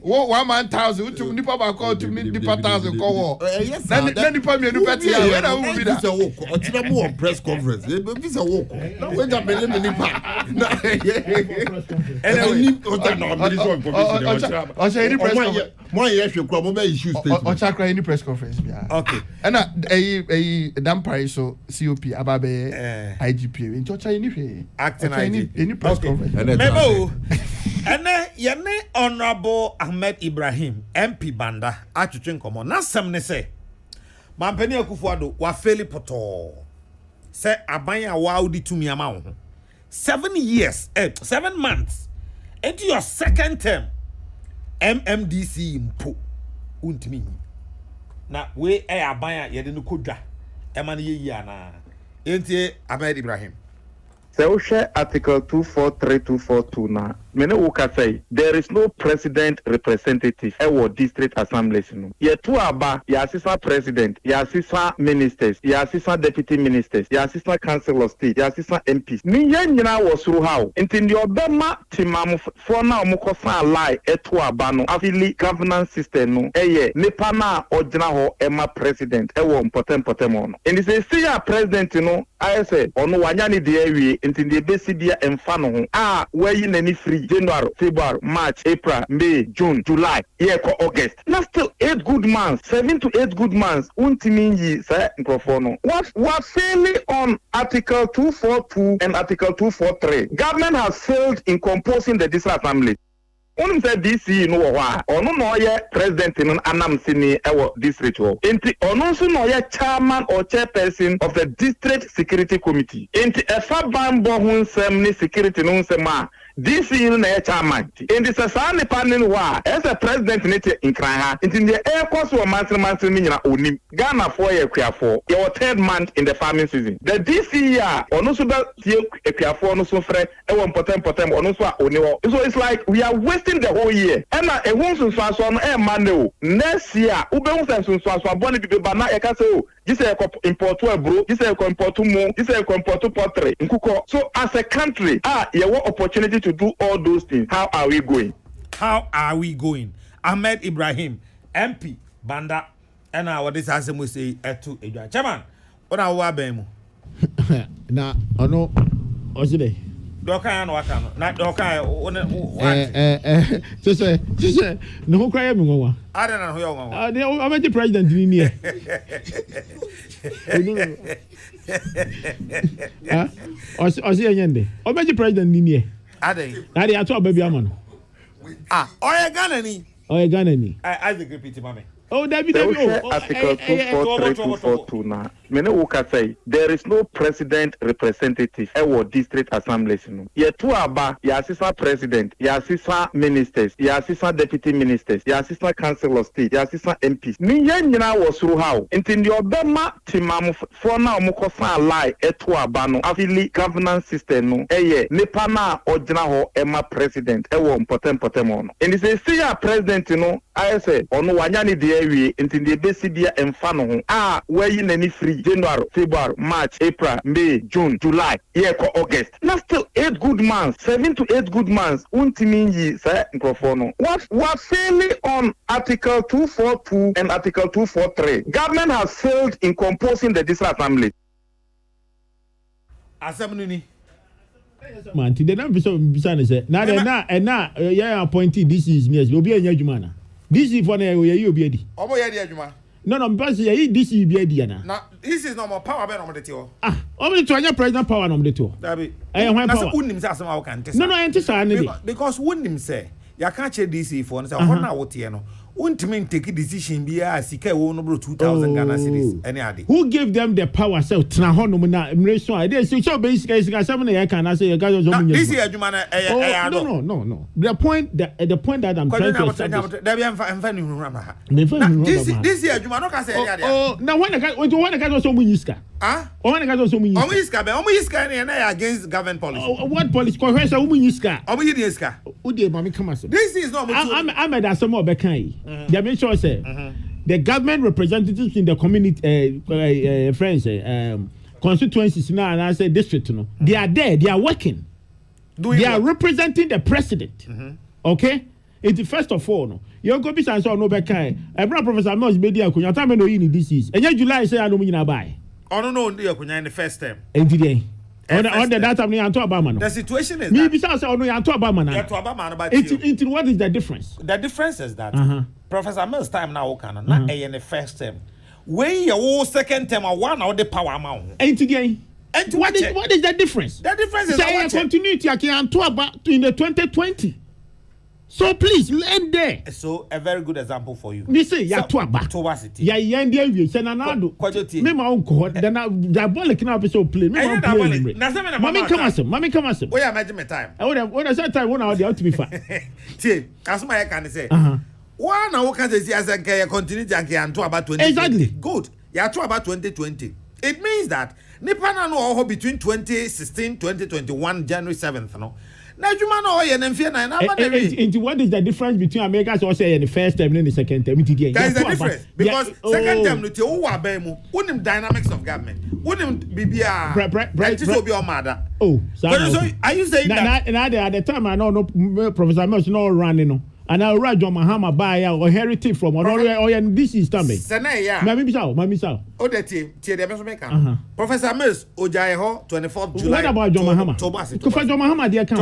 wo 1,000 utum nipa ba call to nipa 1,000 call wo yes na nipa me nipa ti ya na wo bi da visa wo ko otira mo press conference visa wo ko na we da bele me nipa na anyway o any press conference mo ye hwe kro mo be issue statement o chakra any press conference bia okay na dampare so COP ababe IGP nti o cha any hwe acting any press conference mebo ene yene honorable Ahmed Ibrahim MP Banda atwetwe nkomo na sem ne se mampani Akufo-Addo wa faili poto se aban a wa odi tumi ama wo 7 months into your second term MMDC mpo untimi na we aban a yede no kodwa ema ne yeyi ana enti Ahmed Ibrahim Seushe Article 243-242 na mene woka say there is no president representative ewo district assemblies no ye tu aba ya assistant president ya assistant ministers ya assistant deputy ministers ya assistant council of state ya assistant MPs ni ye nyina wo suru hawo nti ndi obema timam fo na omukofa alai etu aba no afili governance system no eye nipa na ogina ho ema president ewo mpotem no ndi se si ya president no ayese onu wanya ni de awie nti ndi besi bia emfa no ho a wayi nani free January, February, March, April, May, June, July, yeah, August. Now still 8 good months, 7 to 8 good months. Untimingi say microphone. What failing on Article 242 and Article 243? Government has failed in composing the district assembly. Unim say DC no wa ono no ye president no anam sini ewo district ho enti ono so no ye chairman or chairperson of the district security committee enti efa bambo hu nsem ni security no nsem a DC no na ye chairman enti sa ne panel wa as a president ne te nkran ha enti the air course wa mantle ni nyina onim Ghana for ye kwiafo your third month in the farming season the DC ya ono so ba tie kwiafo no so frɛ ewo potem ono so a oni wo so it's like we are wasting the whole year and a won so no e man o next year ube won so abone bi ba na e ka say o this is import to bro this is import to mo this is import to pottery nkuko so as a country you want opportunity to do all those things how are we going Ahmed Ibrahim MP Banda and what this as we say etu edwa chairman ona wo aban mu na ono oside doka no waka no na doka so no ho kwaya mi nwa ada na ho yo nwa ah o ameti president ni ni ah osi enyende o meji president ni ni ada ato baby ama no oye Ghana ni I the repeat mama Oh, David, Article 243-242 na. Mene woka say there is no president representative ewo district assemblies no. Ye tu aba ya assistant president, ya assistant ministers, ya assistant deputy ministers, ya assistant council of state, ya assistant MPs. Ni ye nyina wo suru hawo. Nti ndi obema timam fo na omukofa alai etu aba no. Afili governance system no eye nipa na ogina ho ema president ewo mpotem ono. Ndi se si ya president no ayese ono wanya ni de awie nti de besi bia emfa no ho a wayi nani free January, February, March, April, May, June, July, yeah, August. Now still 8 good months, 7 to 8 good months. Untimingi say microphone. What failing on Article 242 and Article 243? Government has failed in composing the district assembly. Assembly. Man, today na bisa say na yeah appointee this is me obi enya adwuma na this is for na ye obi adi obo ye di adwuma no because ye this is bi adi na this is no more power be no de tio obi to anya president power no de tio dabi hwan power na so unim say asem a wo kan tesa no enti sa na be because unim say ya kan che DC for no say ho na wo tie no untimi take decision bi a sika wo no bro 2000 Ghana cedis any ade who gave them the power so tra ho no na mreso I dey say so be sika some na ya kan na say you guys so munya this is adwuma na no the point that I'm trying to establish there be emfa ni hunu na ha this is adwuma no ka say any ade na when ka so munya sika when ka so munya sika na against government policy what policy ko hwe so munya sika omo yi sika o dey mama come so this is not I'm at some more bekan they make sure say the government representatives in the community friends constituencies now and I say district no they are there they are working they are representing the president okay It first of all no. You go be say no be kai. Ebra Professor Mills be dia kunya time no yin disease. Enye July say anu nyina buy. Ono no ndi akunya in the first term. Enti dey. On the that time no yanto Obama no. The situation is me that be say ono yanto Obama na. Yanto Obama na, but what is the difference? the difference is that Professor Mills time now can na in the first term. When your second term one or the power amount. Enti dey. What is the difference? The difference is say continuity yanto Obama in the 2020. So please learn there. So a very good example for you. Me say ya to aba. Ya yendi awie se na nado. Me ma unko then diabolic na be so play. Me ma play. Mami come asem. We are managing my time. When I say time when I out to be far. See, as my can say. One now can say as a continue and to about 20. Exactly. Good. Ya to about 2020. It means that nipa na no between 2016 2021 January 7th no. Na juma no ye na mfie na into what is the difference between America so say in the first term and the second term? There is a difference because second term no te wo wa ban mu wonim dynamics of government wonim bibia right be o mada. Oh so are you saying that at the time I know Professor Mills no running no and I read John Mahama buy or heritage from or this is time Senaya mami sao o de tie de be so make Professor Mills ojaye ho 24th July. What about John Mahama? Professor John Mahama dey account.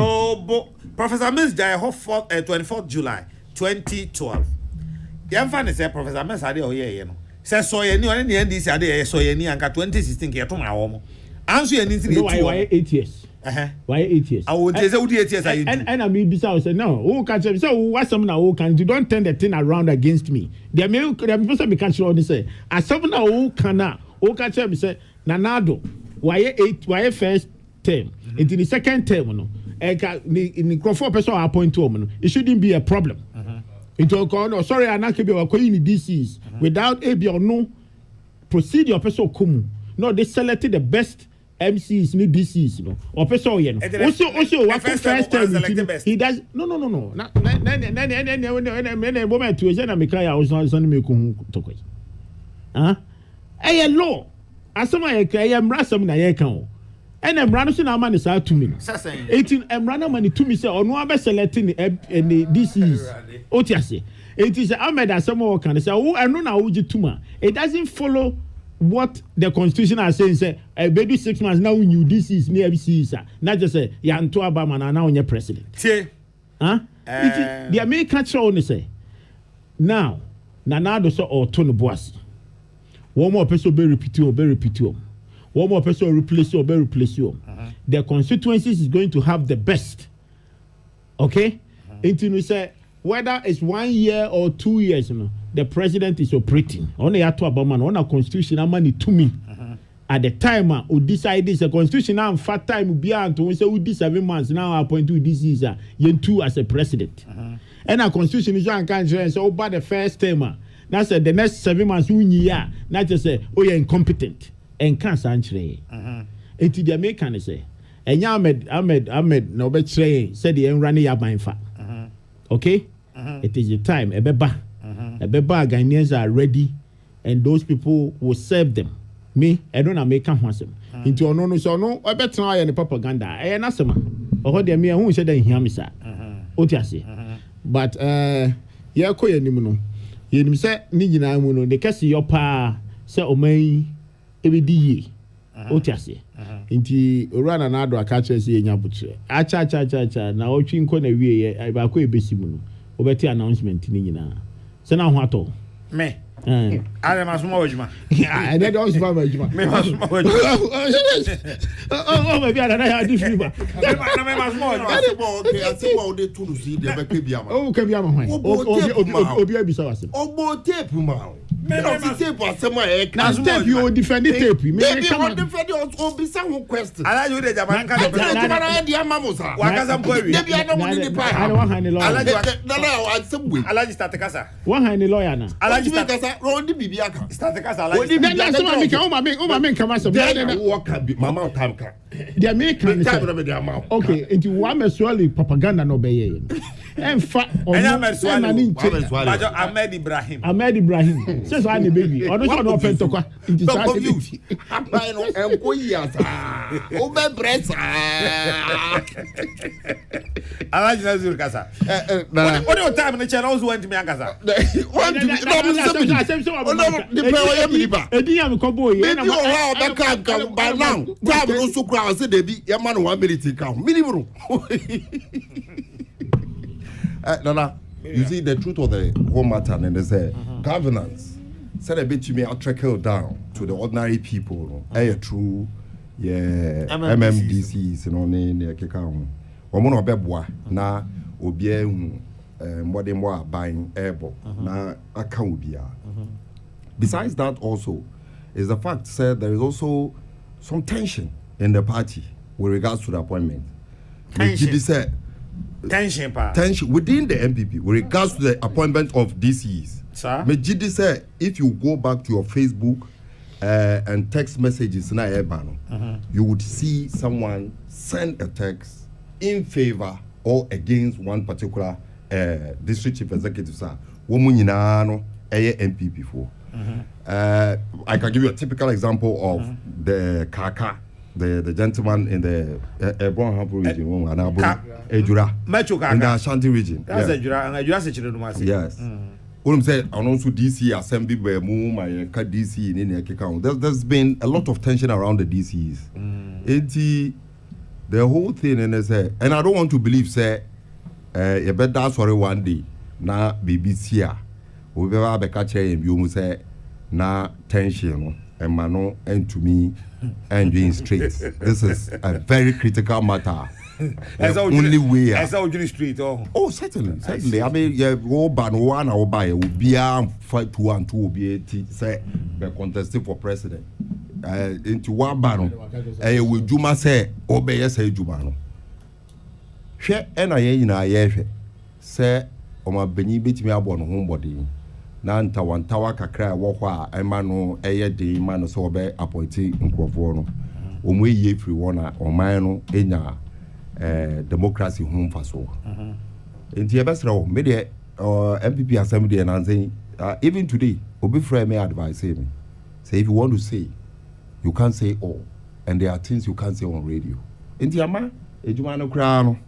Professor Mills jaye ho 24th July 2012. Yam fan say Professor Mills ade o ye no. Say so ye ni on the NDC ade so ye ni anka 2016 ke to ma wo mo. Anso ye ni 3 why 8 years. Why 8 years? I would say 8 years. And I mean, besides, say no. Who can say so? What's some now? Who can you don't turn the thing around against me? There may person be catch on say. As some now who can say me say Nanado. Why first term? Into the second term, no. In Crawford person appoint to no. It shouldn't be a problem. Into a sorry, I not be in disease without a be or no procedure person come. No, they selected the best. MCs ni DCs no or person yen also what first time he does no na moment to je na me kai was not me ko to ko law asoma ye kai mrasam na ye kan o and emra no so na ma ni sa to me 18 emra na ma ni to me say ono abe selecting the DCs o ti ase it is Ahmed asoma kan say wo eno na wo gituma it doesn't follow what the constitution are saying say baby 6 months now you this is near BC not just say ya nto Obama na now your president tie the American show only say now Nanado so or Tony Boas one more person be repeat one more person replace you the constituencies is going to have the best okay until we say whether it's 1 year or 2 years you know the president is operating. Only have to Obama on a constitutional money to me. At the time, who decide this a constitutional and fat time beyond to say we 7 months now appoint to this is yen two as a president. And our constitution is on country so by the first term. Now said the next 7 months we year not just say oh you're incompetent and can't sanctuary. Into the American say and Ahmed no betray said the running up my fat. Okay? It is the time a Ghanaians are ready and those people will serve them. Me, I don't know make come into no so no I bet try any propaganda. I na sama. O de me who said hear me sir. O ti ase. But ye ko ye nim no. Ye nim say ni nyina mu no de kase yo pa say o man e be di ye. O ti ase. Nti ora na ado aka kire say nya butre. Acha na o twi nko na wie ye ba ko e besi mu no. O beti announcement ni nyina. Se na ho ato. Me. I must more juma. I don't also my juma. Me must more juma. Oh, maybe I don't have this fever. Me must more. Okay, I see what they to see the Kebiama. Oh, Kebiama. Obi abisa wase. Obo tape ma. Me no tape asema na tape you defend the tape. Me come on defend obisa ho question. Alaji de Japan kan na di amamusa. Wakaza mpoi. Debi adam ni pa. I don't hand lawyer. Alaji na asem Alaji start kasa. One hand lawyer na. Alaji start kasa rondi bibia kan. Start kasa Alaji. Odi na so ma make o ma make kama so. Work mama time kan. The American okay, into one surely propaganda no be ɛnfa Enya ɔno Meswali. ɛna ne Ahmed nkyɛn Swali. Bajo Ahmed Ibrahim. Ahmed Ibrahim sɛ so ane baby ɔno sɛ ɔno ɔpɛ ntɔkwa nti saa Don't de confuse. Abai no enko ya sa. Obe bresa. Alaji Nazir kasa. What do time the channel also went to me kasa? Want to ɛdin yà mi kɔ bɔ Maybe you allow that can by now. Grab no so crowd say they be your man 1 minute count. Minimum. Nana, you see the truth of the whole matter and they say governance. Said a bit to me, I'll trickle down to the ordinary people. True, yeah, MMDCs, you know, near Kikao. Omono beboa na obia hu modern more buying airbo na account bia. Besides that also is the fact said there is also some tension in the party with regards to the appointment. Tension. Tension pa. Tension within the MPP with regards to the appointment of DCs. Sir? Mejidi said if you go back to your Facebook and text messages na you would see someone send a text in favor or against one particular district chief executive sir. Woman nyina no MPP for. I can give you a typical example of the Kaka, the gentleman in the Ebon Harbour region, Ejura, in the Ashanti region. That's Ejura, and Ejura said yes. What I'm saying, and also DC Assembly where my DC in the account. There's been a lot of tension around the DCs. The whole thing, and I don't want to believe, say, you better sorry one day, na BBC, we be catch him, you must say, na tension, and mano, and to me, and being straight. This is a very critical matter. Only way. I saw you street. Oh, certainly. I mean, yeah, go ban one or buy will be fight 2 and 2 will be say be contesting for president. Into one ban. Will Juma say obey say Juma no. Share NIA in a year. Say my Benny bit me about homebody. Nanta one tower kakra walk emano day man so be appointed in Crawford. Umwe ye free one or mine enya. Democracy home for so. In the best row, media MPP assembly and saying, even today, Obi Frey may advise me. Say if you want to say, you can't say all, and there are things you can't say on radio. In the Ama, Ejumano Crown,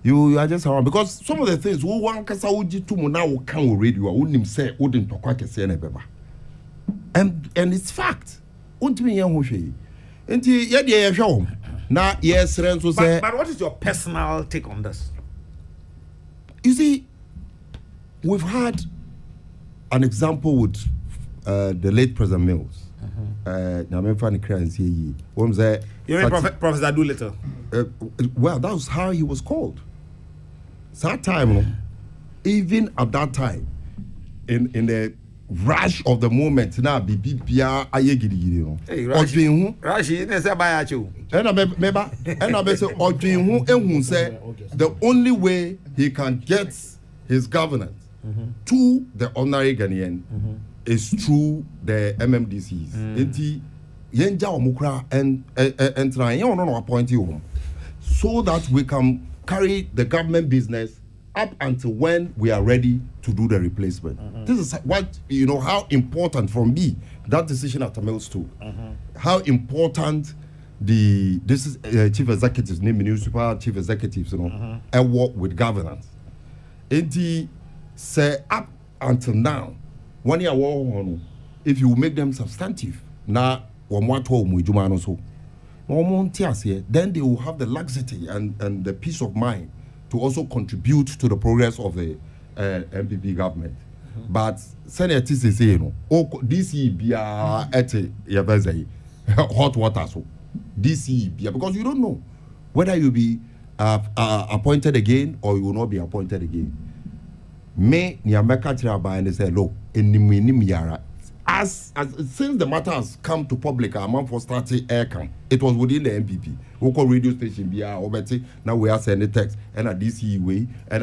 you are just around because some of the things who want Kasauji to now will come on radio, wouldn't say, wouldn't talk like a seneba. And it's fact. Won't me young Hoshi. And the show. Now, yes, Renzo said. But what is your personal take on this? You see, we've had an example with the late President Mills. You mean Professor Doolittle? Well, that was how he was called. So that time, even at that time, in the rush of the moment now bibia ayegidi you know odwin hu rashi ne se ba ya chu and I say odwin hu ehun say the only way he can get his governance to the ordinary Ghanaian is through the MMDCs enti yenja omukra and try you no appoint you so that we can carry the government business up until when we are ready to do the replacement. This is what, you know, how important for me that decision after Mills took. How important this is chief executives, municipal chief executives, you know, and work with governance. And say up until now, 1 year war, if you make them substantive, now then they will have the laxity and the peace of mind to also contribute to the progress of the MPP government. But Senator say, you know, DC be hot water so DC be because you don't know whether you'll be appointed again or you will not be appointed again. Me ni America Tiraba and they say, look, as since the matter has come to public, for starting aircam, it was within the MPP. We call radio station now we are sending text and at DC way and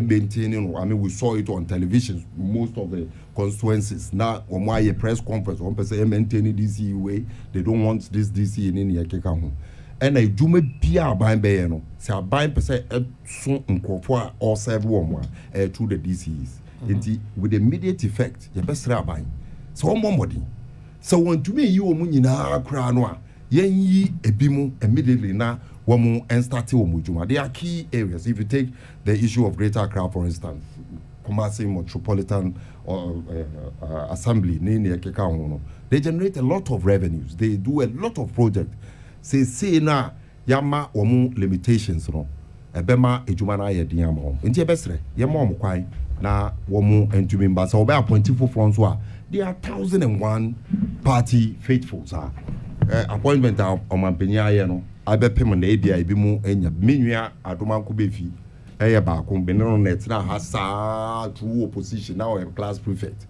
maintaining. I mean, we saw it on television. Most of the constituencies now on my press conference, one person maintaining DC way. They don't want this DC in any ɛna adwuma bia aban bɛyɛ no sɛ aban pɛ sɛ ɛso nkurɔfoɔ a ɔsɛve wɔn a through the DCs nti with immediate effect yɛbɛsrɛ aban sɛ wɔmmɔ mmɔden sɛ wɔntumi yi wɔn nyinaa koraa no a yɛnyi ebi mu immediately na wɔn start wɔn adwuma. They are key areas. If you take the issue of Greater Accra, for instance, Kumasi Metropolitan Assembly, they generate a lot of revenues. They do a lot of projects. Say na yama omu limitations no. Ebema ejuma na ye din ama. Nti ebesre, yema omu kwai na womu entumi mba sa obe appointed for front so a there are 1001 party faithfuls appointment omampenya ye no abepem na ebia ebi mu enya menua adomanko befi eye ba ko benno net na hasa true opposition now a class prefect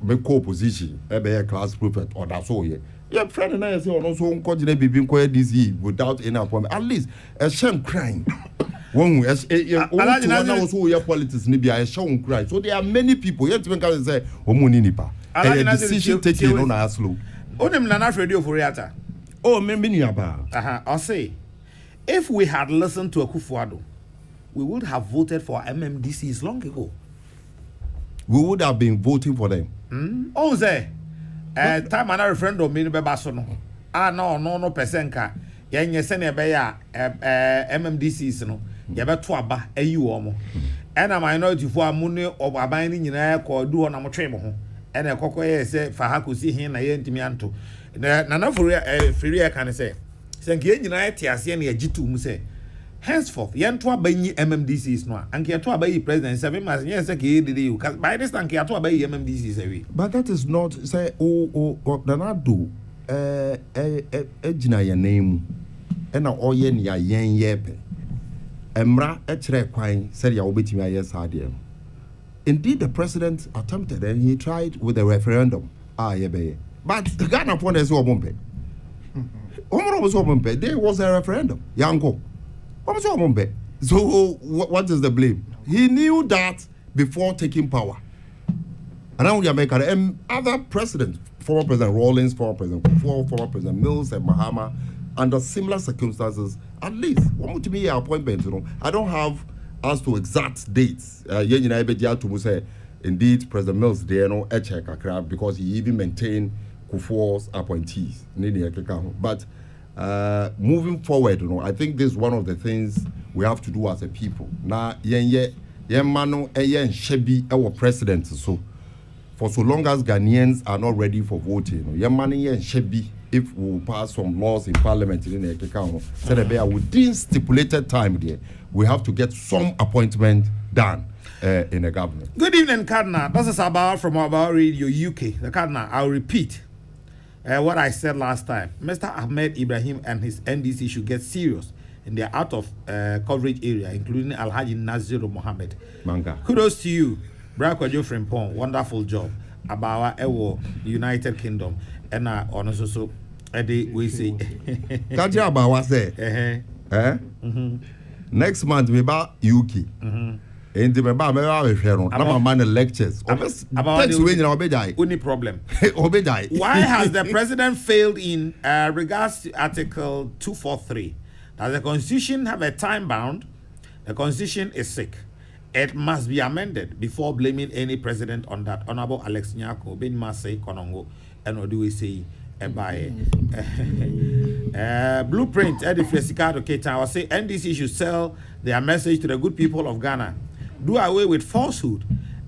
be co-opposition ebe class prefect or that so ye your friend na say ono so nko gina bibi nko DC without any appointment at least a shame crime one na so your politics ni bia a shame crime so there are many people yet when can say omuni nipa a decision taken on as slow onim na radio for reata oh me nuaba I'll say if we had listened to Akufo-Addo we would have voted for MMDCs long ago. We would have been voting for them. Oh, say, time and referendum mean bebaso no. No percent ka. Yenye sene beya MMDCs no. Yebeto aba ayi wo mo. And a minority for amune of aban ni nyina ko du ho na mo twe mo ho. And ekoko ye say fa ha ko si hin na ye ntimi anto. Na for free e kan say. Senke nyina te ase na agitu mu say. Henceforth, yento abayi MMDCs no anke yeto abayi president 7 months yes say did you by this time yeto abayi MMDCs away. But that is not say Nanado gina your name ena oye ni yen yepe emra ekire kwan said ya obetimi aye saade. Indeed the president attempted and he tried with a referendum yebe but Ghana upon there was a referendum yango. So what is the blame? He knew that before taking power. And now we are making other presidents, former President Rawlings, former President Mills and Mahama, under similar circumstances, at least one to be appointment. I don't have as to exact dates. Indeed, President Mills there no because he even maintained Kufuor's appointees. But moving forward, I think this is one of the things we have to do as a people. Now, mano shebi our president. So, for so long as Ghanaians are not ready for voting, shebi if we pass some laws in Parliament in within stipulated time there, we have to get some appointment done in the government. Good evening, Cardinal. This is Abba from Abba Radio UK. The Cardinal, I'll repeat. What I said last time, Mr. Ahmed Ibrahim and his NDC should get serious in their out of coverage area, including Alhaji Naziru Mohammed. Manga. Kudos to you, Brakwajo Frimpong. Wonderful job. Abawa Ewo, United Kingdom, and also Eddie we say. Kaja Abawa say. Next month we about UK. In the lectures. Only problem. Why has the president failed in regards to Article 243? Does the Constitution have a time bound? The Constitution is sick. It must be amended before blaming any president on that. Honorable Alex Nyako, Ben Masay Konongo, and what do we say? Blueprint, Eddie Flesicato Keita, I will say NDC should sell their message to the good people of Ghana. Do away with falsehood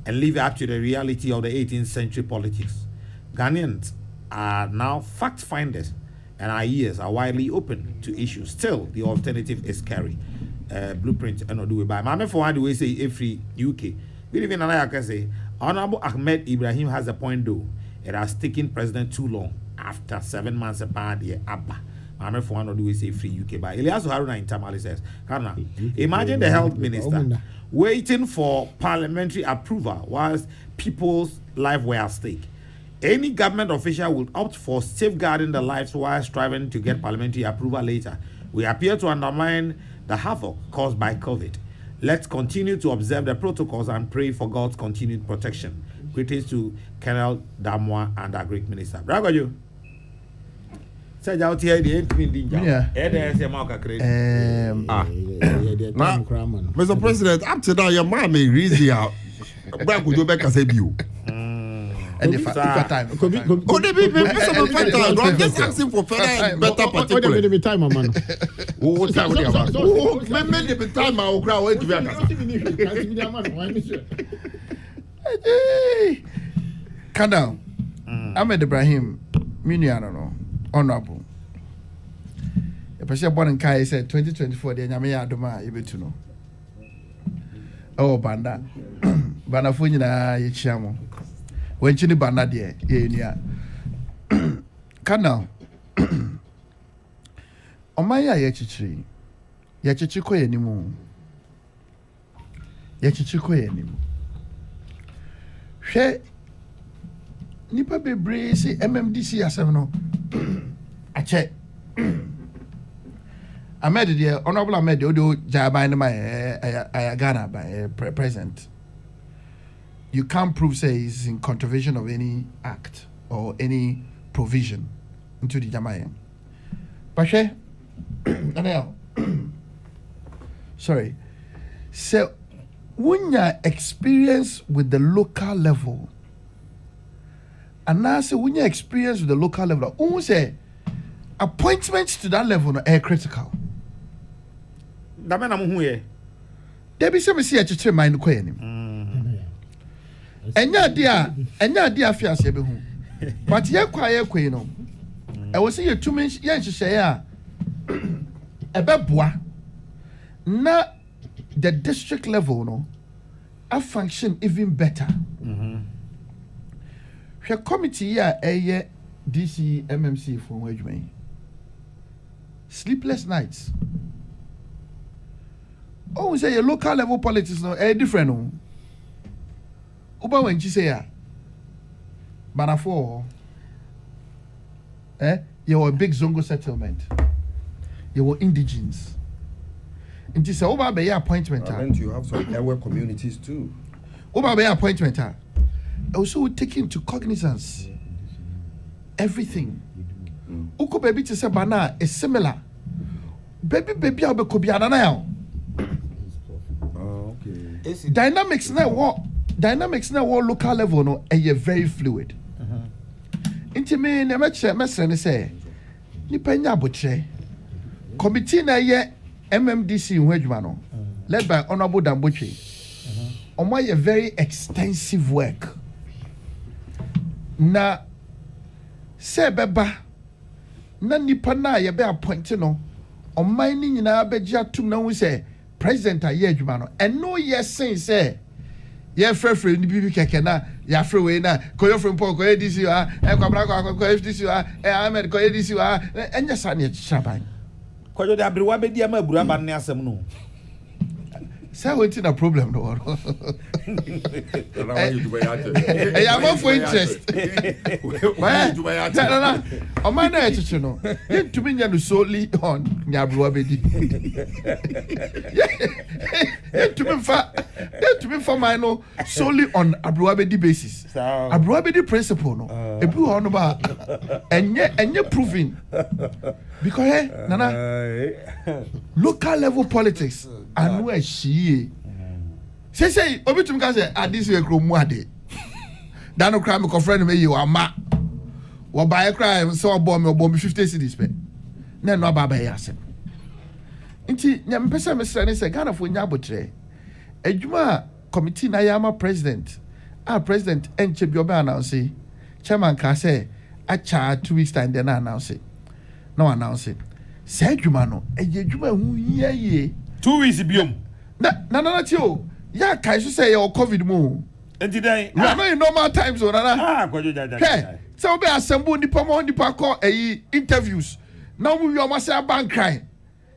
and live up to the reality of the 18th century politics. Ghanaians are now fact finders and our ears are widely open to issues. Still, the alternative is scary. Blueprint and do it by Mame for one way say every UK. Good evening, and I can say Honorable Ahmed Ibrahim has a point though. It has taken President too long after 7 months apart here. Abba. Mame for one way say free UK by Elias Haruna in Tamale says, Kana, imagine the health minister waiting for parliamentary approval whilst people's lives were at stake. Any government official would opt for safeguarding the lives while striving to get parliamentary approval later. We appear to undermine the havoc caused by COVID. Let's continue to observe the protocols and pray for God's continued protection. . Greetings to Colonel Damwa and our great minister. Bravo you. Say out here the entry danger. Yeah. There's a marker crazy. Mr. President, up to now, your mom may reason out. Where could you back as a view? And if time. Oh, they be time. I'm just asking for better particulars. What time, man? Oh, time we have. Oh, maybe the time I will cry away to be Calm down. Ahmed Ibrahim, Miniano, no, honorable. The person born in Kai said 2024, the Yamaya Doma, you to know. Oh, Banda. Banda Funina, Yichamo. When Chini Banda, dear, yeah. Calm down. Omaya Yachichi. Yachichiko anymore. Yachichiko anymore. She nipa bebree say MMDC asem no ache Ahmed the honorable Ahmed odo jaban my Ghana by present. You can't prove say he's in contravention of any act or any provision into the Jamaican. But sorry. So when you experience with the local level, and now say when you experience with the local level, who say appointments to that level are critical. That man I'm here. There be some see a chitre mind ko enim. Enya dia afiase be hu. But ye kwa you know. I was say you too much ye nhye ya. Ebeboa. Na the district level no I function even better. The committee here DC MMC from Wedgway. Sleepless nights. Oh, we say your local level politics no different no. Uba when you say ya. Banafo. You were a big Zongo settlement. You were indigens. And you say Uba be appointment. And you have some Ewe communities too. Uba be appointment. Also taking into cognizance everything. Uko baby to say bana is similar. Baby I'll be kobiana now. Okay. Dynamics now local level no are very fluid. Inti me na me say nipa nya botre committee na ye MMDC in Wedgman no led by Honorable Damboche. Omo very extensive work. Na se beba na nipa na ye be appoint no oman ni nyina be gia tum na hu se president aye adwuma no eno ye sen se ye frefre ni bibi keke na ya frɛ we na koyo from Paul koyo DC ha kwabra koyo FDC ha Ahmed koyo DC ha enya sa ne chaban koyo de abrewa be dia ma buru aba ne asem no. Say waiting a problem no. I'm for interest. On my night, you know, to me, you solely on Yabru Abedi. To be for my no solely on Abu Abedi basis. Abu Abedi principle, no, a blue on about and yet proving because Nana local level politics. And where she say obitum ka say this we kromu ade dan no crime ko friend me you ama wo buy crime so obo me 50 cedis pe na no aba ya asem nti nyam pesa me sra ne say Ghana fo nya abotre adwuma committee na yama president enche bi oba announce chairman ka say acha 2 weeks time then announce no announce say adwuma no adwuma hu ye 2 weeks biom na tio ya kai so say your covid mu enti dan na no in normal times o na kwajo jaja so be assemble nipa call interviews na we almost say bank crime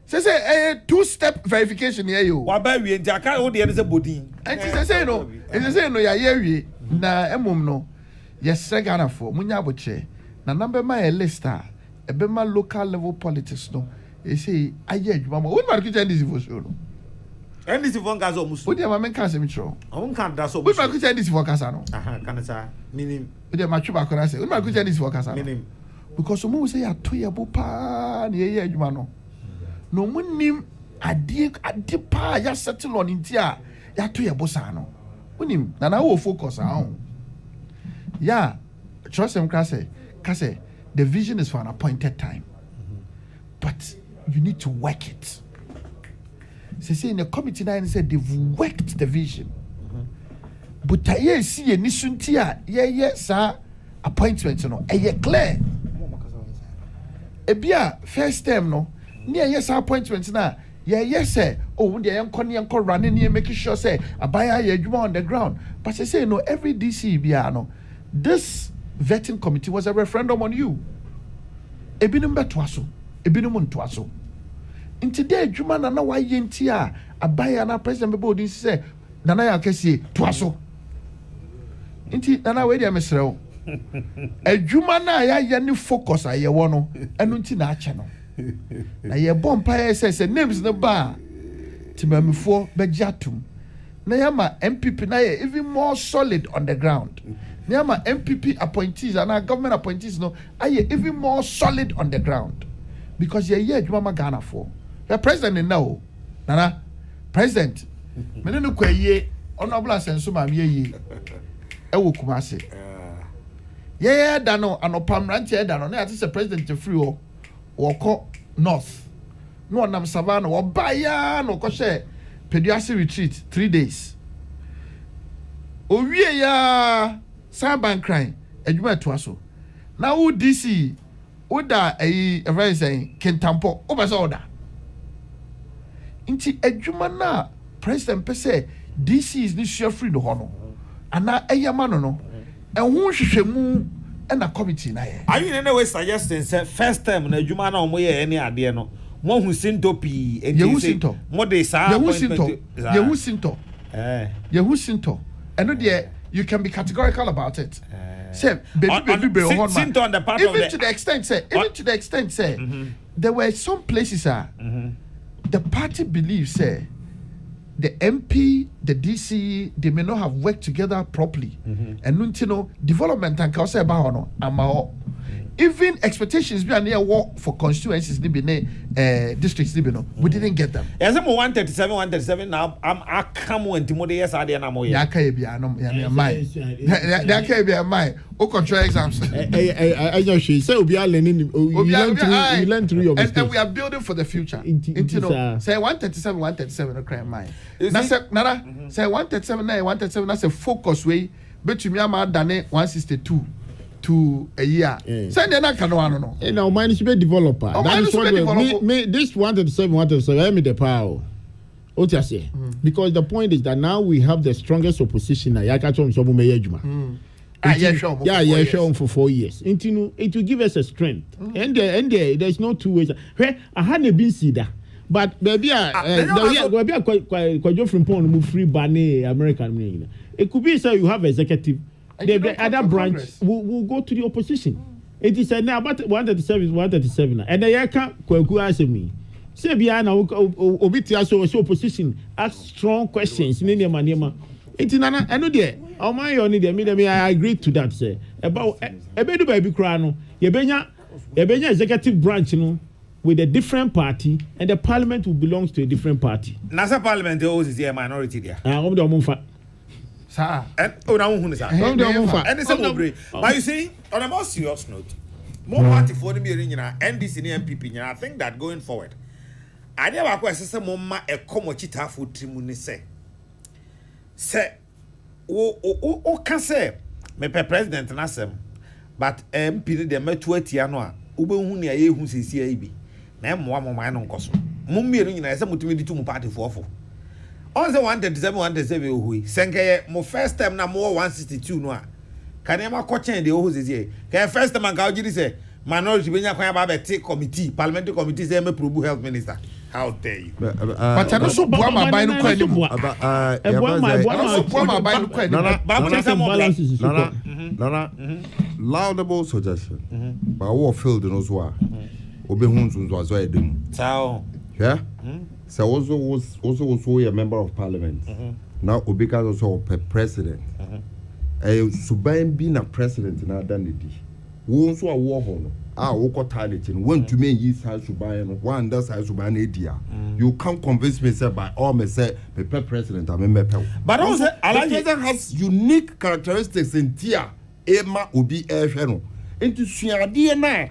say two-step verification here yo wa ba wie enti aka o de ne say bodin enti say no ya wie na emom no yes Ghana for munya aboche na number my list e be ma local level politics no e say aye adwuma mo we market this for show no NDC for Gaza musu we dey ma men kan se mi tro on kan da so we market NDC for kasa no kan sa minim we dey ma chuba ko na say we market NDC for kasa minim because omo say ya to yebo pa na ye adwuma no no munim ade pa ya settle on intia ya to yebo sa no munim na wo focus on yeah trust him kase the vision is for an appointed time but you need to work it. Say in the committee now said they've worked the vision. But I see any suntia, sir, appointment no, clear. Ebia first term no, near yes appointments now. Yes sir. Oh, the young running here making sure say abaya you on the ground. But I say no, every DC biano, this vetting committee was a referendum on you. Ebinum betwaso, ebinum ntwaso. In today, Juma na why yentia abaya na president bebo din say nana ya kesi twaso. Inti nana we dia mesrew. Juma na ya ni focus aye wo no enu nti na ache no. Na ye bompa say names no ba timamifo bejatum. Na ya ma MPP na ye even more solid on the ground. Na ya ma MPP appointees and our government appointees no aye even more solid on the ground. Because ye Juma ma Ghana for. The president now, Nana, president. Me no kwa ye, honorable asenso ma me ye. E wo Kumasi. Ye da no anopam ranche da no na ati se president free o. Wo ko north. No nam savana wo baya no ko she Peduasi retreat 3 days. O wie ya Saban crying, adwuma to aso. Na wo DC, wo da very saying Kentampo, o ba so da. Inti adwuma na president pese DC is ni share free no ho no ana eyama no ehun hwehwemu na committee na ye are you in any way suggesting say first time na adwuma na omo ye any ade no mo hu sinto pi enti mo de sa yehu sinto eno de you can be categorical about it say baby sinto on the part even of the to the extent say there were some places the party believes the MP, the DC, they may not have worked together properly. And you know, development and cause about no, even expectations be near work for constituencies, districts, we didn't get them. Yes, I'm 137 now. I come when Timothy yes, I didn't know. Yeah, can't be that can't be a mine. O control exams. I just say we are learning. You learn through your mistakes. And we are building for the future. Say 137, a crime mine. Nada, say 137, 137. That's a focus way. Bet you me am done 162. To a year. Send an account no. Now mine should be developer. That is what me this 137 I mean the power. What you say? Because the point is that now we have the strongest opposition. I catch on some Meyajuma. Yeah, sure for 4 years. It will give us a strength. And there's no two ways. I hadn't been see that. But maybe quite from Pond move free banner American. It could be so you have executive. The other branch will go to the opposition. It is now about 137, and the Yaka Kwaku asked me. Say, Biana, Obitia, so opposition ask strong questions in any manema. It's in an idea. Oh, my only the I agree to that, say. About a baby baby crano, Yabenya executive branch, with a different party, and the parliament will belong to a different party. Nasa parliament is a minority there. I'm the Monfa. And and it's a great. But you see, on a more serious note, more party for the NDC and MPP. I think that going forward, I never question Moma a comochita for Trimuni say, oh, can say, me president Nasem, but MP the Metueti Anoa, Ubehunia, who says CAB. Name one mine on Cosso. Mummy, I said, to party for. On the 137 we Senke mo first time na more 162 no a can ma ko chen de o hose here can first time ka ojiri say minority benya kwan ba take committee parliamentary committee say me probu health minister how dare you but I no so boa ma ban no kwa ni mu so boa ma ban no kwa ni Nana laudable suggestion but what field no so a obehun zunzo azo edem sao yeah so also a member of parliament. Now Obika is also a president. Subain being a president now done the D. We also a war honor. woko toilet no want to mean yi size suban no one that size suban e dia you can't convince me say by all me say me president am me pe but also the president has unique characteristics in tia ema obi ehwe no into suade na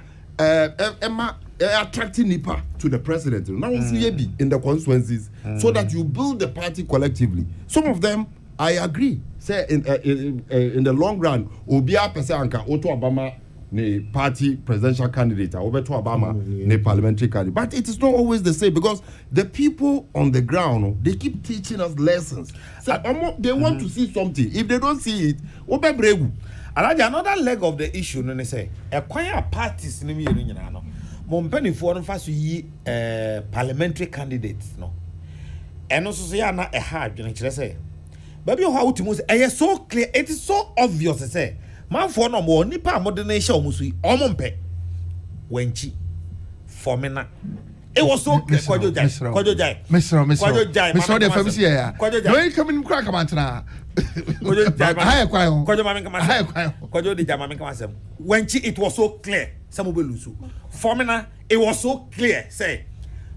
ema attracting nipa to the president now see be in the constituencies so that you build the party collectively. Some of them I agree say in the long run obi a pese anka Otto Obama ne party presidential candidate Obeto Obama ne parliamentary candidate, but it is not always the same because the people on the ground they keep teaching us lessons. So they want to see something. If they don't see it, obebregu. Another leg of the issue no say acquire parties ni me nyina no mo mpanifo no fa so yi parliamentary candidates no eno so ya na ha adwene kire say baby how utimu say so clear, it is so obvious say man for no mo nipa amode na ehia omusu yi omompe wenchi for me na it was so clear. Kwajo jai Mr. de famisi ya no you come in crack amantana kwajo mame kama kwajo de jama mame kama sem wenchi it was so clear some be lusu for me na it was so clear say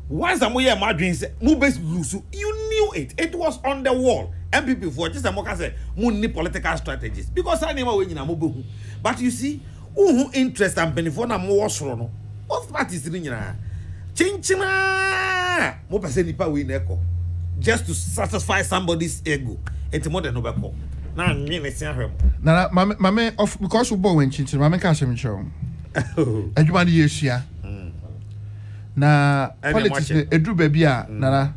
once amoye madwin say mu be lusu you knew it was on the wall. MPP for just amoka say mu ni political strategies because I never we nyina mo behu but you see who interest and benefit na mo wosoro no what parties ni nyina chinchina mo pese nipa we na eko just to satisfy somebody's ego enti mo de no beko na nwe ne sia hwem na mame of because we born when chinchina mame ka asem ncho adwuma ni yesua na politics edru ba bia nana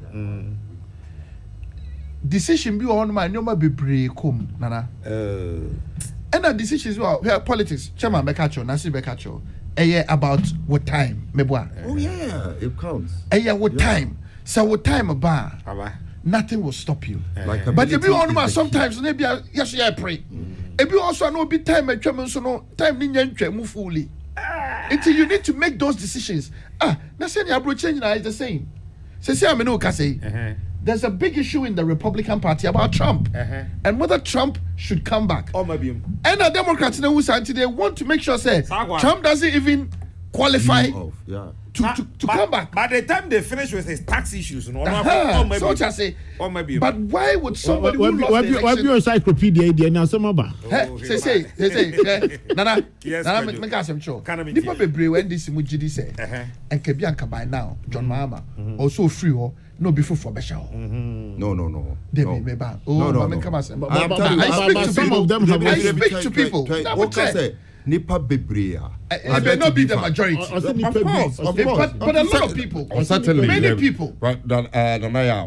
decision bi on ma nyoma bebre kom nana and the decisions we politics chairman bekacho nasi bekacho about what time meboa oh yeah it counts what time so what time about nothing will stop you but if you on ma sometimes maybe yes yeah pray if you also no be time atwam so no time ni nyantwa mu fully until you need to make those decisions na say your approach change is the same say me no ka say there's a big issue in the Republican Party about Trump and whether Trump should come back. Oh, maybe. And the Democrats they want to make sure say Trump doesn't even qualify to come back. By the time they finish with his tax issues, so I say, but why would somebody who lost the election... What encyclopedia idea now some about? Say, Nana, make us some show. Nipa bebre when this mujidi say, and Kebianka by now, John Mahama, also free no before for Besha. No. They may ban. I some of them have I speak to people. Nipa Bebrea. It may not be the majority. Of course. But a lot of people. Certainly. Many people. But Nanaya,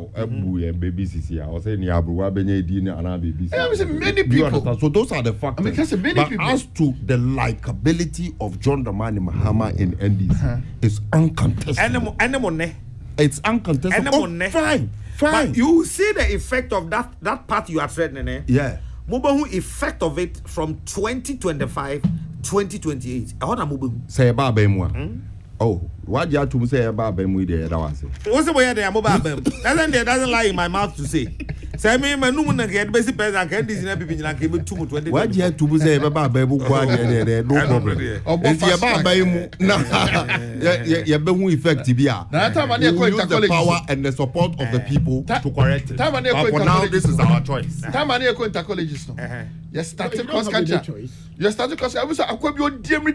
baby Sisi, I was saying Yabu, Benny, Dina, and baby. Many people. So those are the factors. Many people. As to the likability of John Dramani Mahama in NDC, it's uncontested. It's uncontested. Fine. But you see the effect of that part you are threatening. Yeah. Mubahu effect of it from 2025, 2028. I want to move. Say Baba Mwa. Oh, what you have to say about Bemu there? That was it. What's the way they are mobile? Doesn't lie in my mouth to say. Say me, my woman get basic president and this in every people and give it 220. What you have to say about Bemu? No problem. It's your Baba Bemu. No, Bemu effect. The power and the support of the people to correct it. But for now, this is our choice. Time and echo into colleges. Yes, started cross country. You started cross. I was a quibble dear. We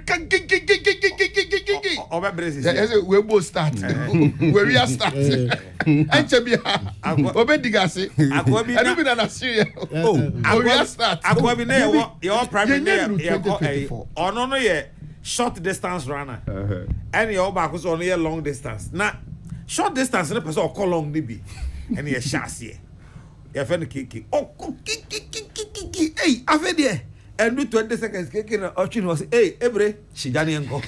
both start. Where we are starting. And Chabia, Obedigasi, I don't be Syria. Oh, we are starting. Your prime minister, or no, short distance runner. And your back was only a long distance. Now, short distance, and a person call long Nibi. And you're chassis. You're friend kiki. Oh, kiki. Hey, I've had there. And do 20 seconds kicking an option was, hey, every Shidani and go.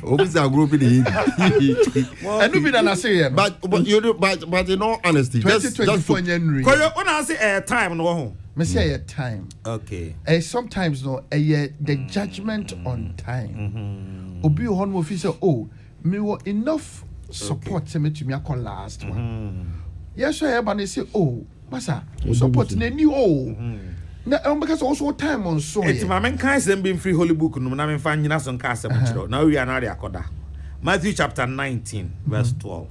Obviously, I'll group in and you be an Assyrian. But in all honesty, 2024 January. When I say time, no home. Me say a time. Okay. Sometimes no, the judgment on time. Obi on mo fi say, oh, me were enough support to me call last one. Yes, I have and say, oh. Masa, support ne new because also time on so it's my main kind of being free holy book no na me fan nyina so nka asem chiro na we are na akoda Matthew chapter 19 verse 12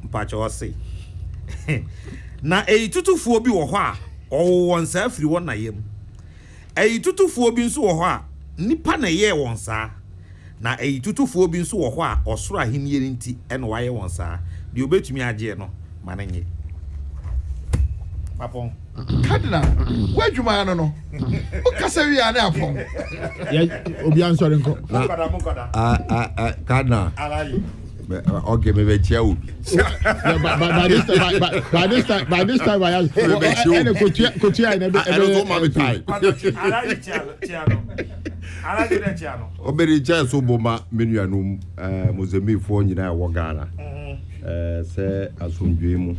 mpacho say na tutufuo bi wo ho a won sa afiri won na yam tutufuo bi nso wo ho a nipa na ye won sa na tutufuo bi nso wo ho a osoro ahenie nti e na waye won sa de obetumi age no mananye papon Cardinal, where you man no? Ukasa wi ane apon. Ya obi ansori nko. Cardinal. Okay, maybe chia obi. By this time I ask. Ene kotua na be. I don't know mama tie. Chia no. Obere chia so boma menuanum Mozambique fo nyina wo Ghana. Se asomdwe mu.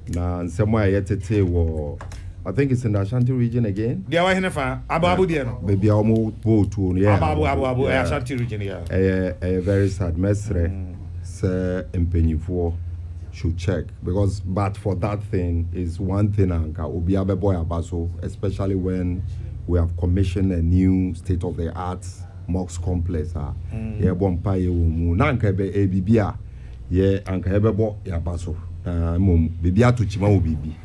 Na nsemo ayetete wo I think it's in the Ashanti region again. Dia wa henefa ababu dia no. Baby omo boatu yeah. Ababu Ashanti region yeah. Very sad mesre say empenyifo should check because but for that thing is one thing anka obi abeboy abaso especially when we have commissioned a new state of the art mosque complex yeah bompa ye wo mu na anka be bibia yeah anka ebebo yabaso mom bibi atochima wo bibi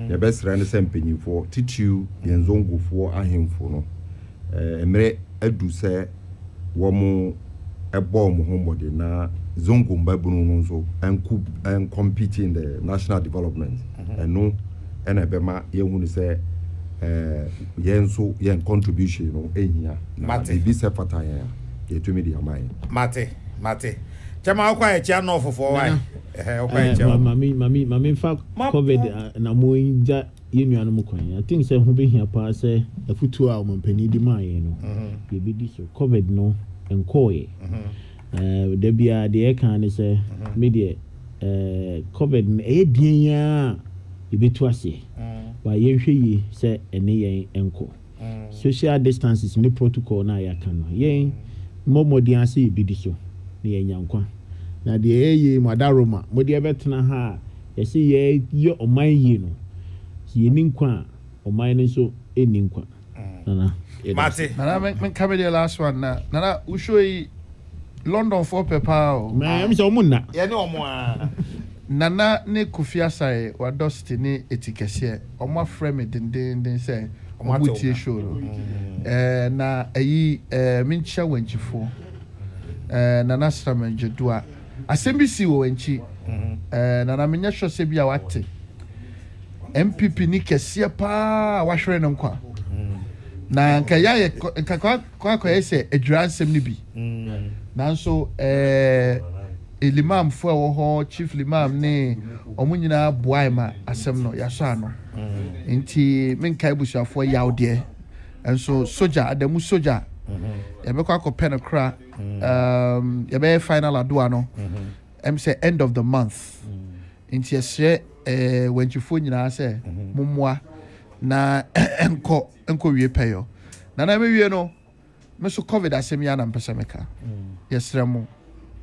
ya besra ne sempanyifo titiu yenzongofo ahemfo no emre adu se wo mu ebo mu hombode na zongo mbabunu no so and compete in the national development no ena bema yehunu se yenso yen contribution no ehia na bibi se fata ya yetumi di amai mate chama akwa echa no fofo wai akwa echa mami fa covid na mo nja yenuanu mo kwan I think say ho be hia pa say afutu a mo mpani di mai no ye bi di so covid no enkoye de bia de kan ne say media covid no e dien ya ye betu ase wa ye hwe yi say ene yen enko social distances ni protocol na ya kan no yen momodi ase ye bi di so ne yanyankwa na de eye madaroma modi ebetena ha ye se ye oman yi no ye ninkwa oman no so eninkwa nana mate nana men come the last one nana ushoyi London for pepa me so munna ye ne omo a nana ne Kofi Asare wa dusty ne etikese omo afre me den say omo tie show na ayi mincha wanchifo nana stramenjedua asembisi wo wanchi nana menya hwose bia wate MPP ni kese pa wahwere no nkwa na nka ya kwa ese aduransem ni bi nanso elimam fo wo ho chief limam ne omunyina boaima asem no yaso ano nti menka ibusuafo yawde enso soja adamu soja yabekwa ko pen kra yabe final adua no say end of the month nti yesre wanchifo nyina se mommoa na enko wie peyo na mewie no me so covid asem ya na mpesa meka yesre mo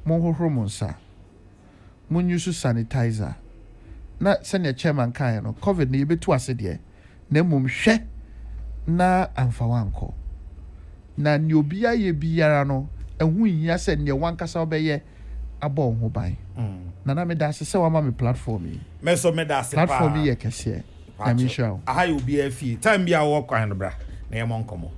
hohoro mo nsa mo use sanitizer na senior chairman kan no covid ne yebetu ase de na mum hwe na amfa wanko na ni obia ye biara no ehu hia se ne wankasa obeye abo ho ban na me da se wa ma me platform yi me so me da se platform yi kese I mean sure aha you be afi time bia wo kwan no bra na ye mon komo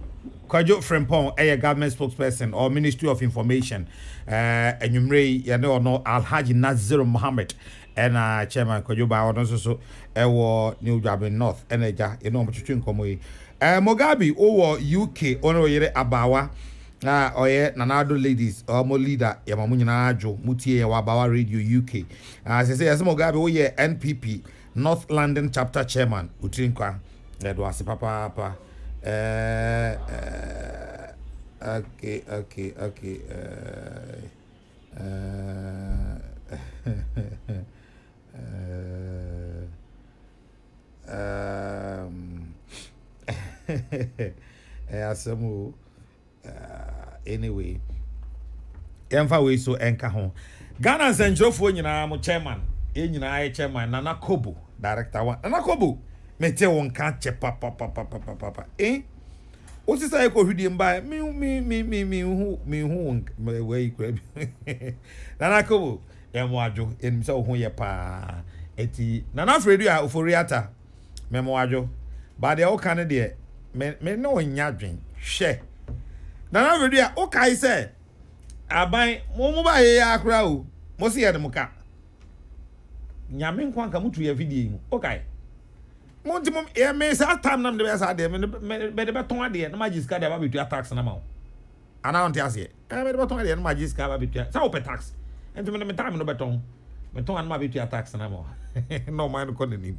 Kwajo Frempong government spokesperson or Ministry of Information enumre ye ne ono Alhaji Nazir Mohammed and chairman Kwajo ba ono so ewo New Durban North eneja ye no motwetwe nkomo yi Mugabe over UK ono yere abawa oye nanado ladies mo leader ya mamu nyina ajo mutie ya abawa radio UK say yes Mugabe wo ye NPP North London chapter chairman utrinkwa do ase papa okay asemu anyway emfa we so enka ho Ghana Centrofo nyina mo chairman nyina chairman Nana Kobo director one Nana Kobo me te won ka che papa o si say ko hwidi mba me hu we kura nana ko e mo adwo enim se wo ho ye pa eti nana fredu a oforiata me mo adwo ba de o kan de me no nya dwen hwe nana fredu a o kai se aban mo ba ye akura o mo si ye de mo ka nyame nkwan ka mutu ye video mu okay monti mom e me sa time nam de be sa de me de beton ade na magiska de ba betu tax na ma ana on ti ase me de beton ade na magiska ba betu sa o tax ento me time no beton an ma betu tax na ma no man ko ni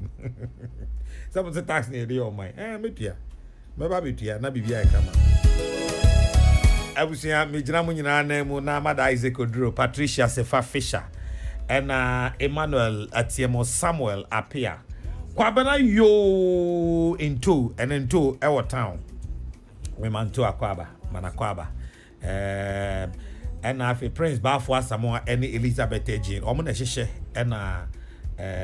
sa mo tax ni de o mai me tua me ba betu na bibia e kama abusia me gina mo nyina na mu na Amada Isaac Oduro, Patricia Sefa Fisher and Emmanuel Atiemo Samuel Apia Kwabena yo into and into our town we man to Akwaba Manakwaba and afi Prince Bafwa Samoa any Elizabeth Jean omo na hyehyɛ and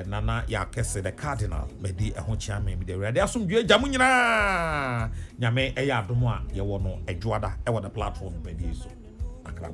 Nana Yakese the Cardinal medi ehho chiame me de ready asomdwe agya mu nyina nyame eya adomo a ye wo no adwoada e wo the platform medi so akra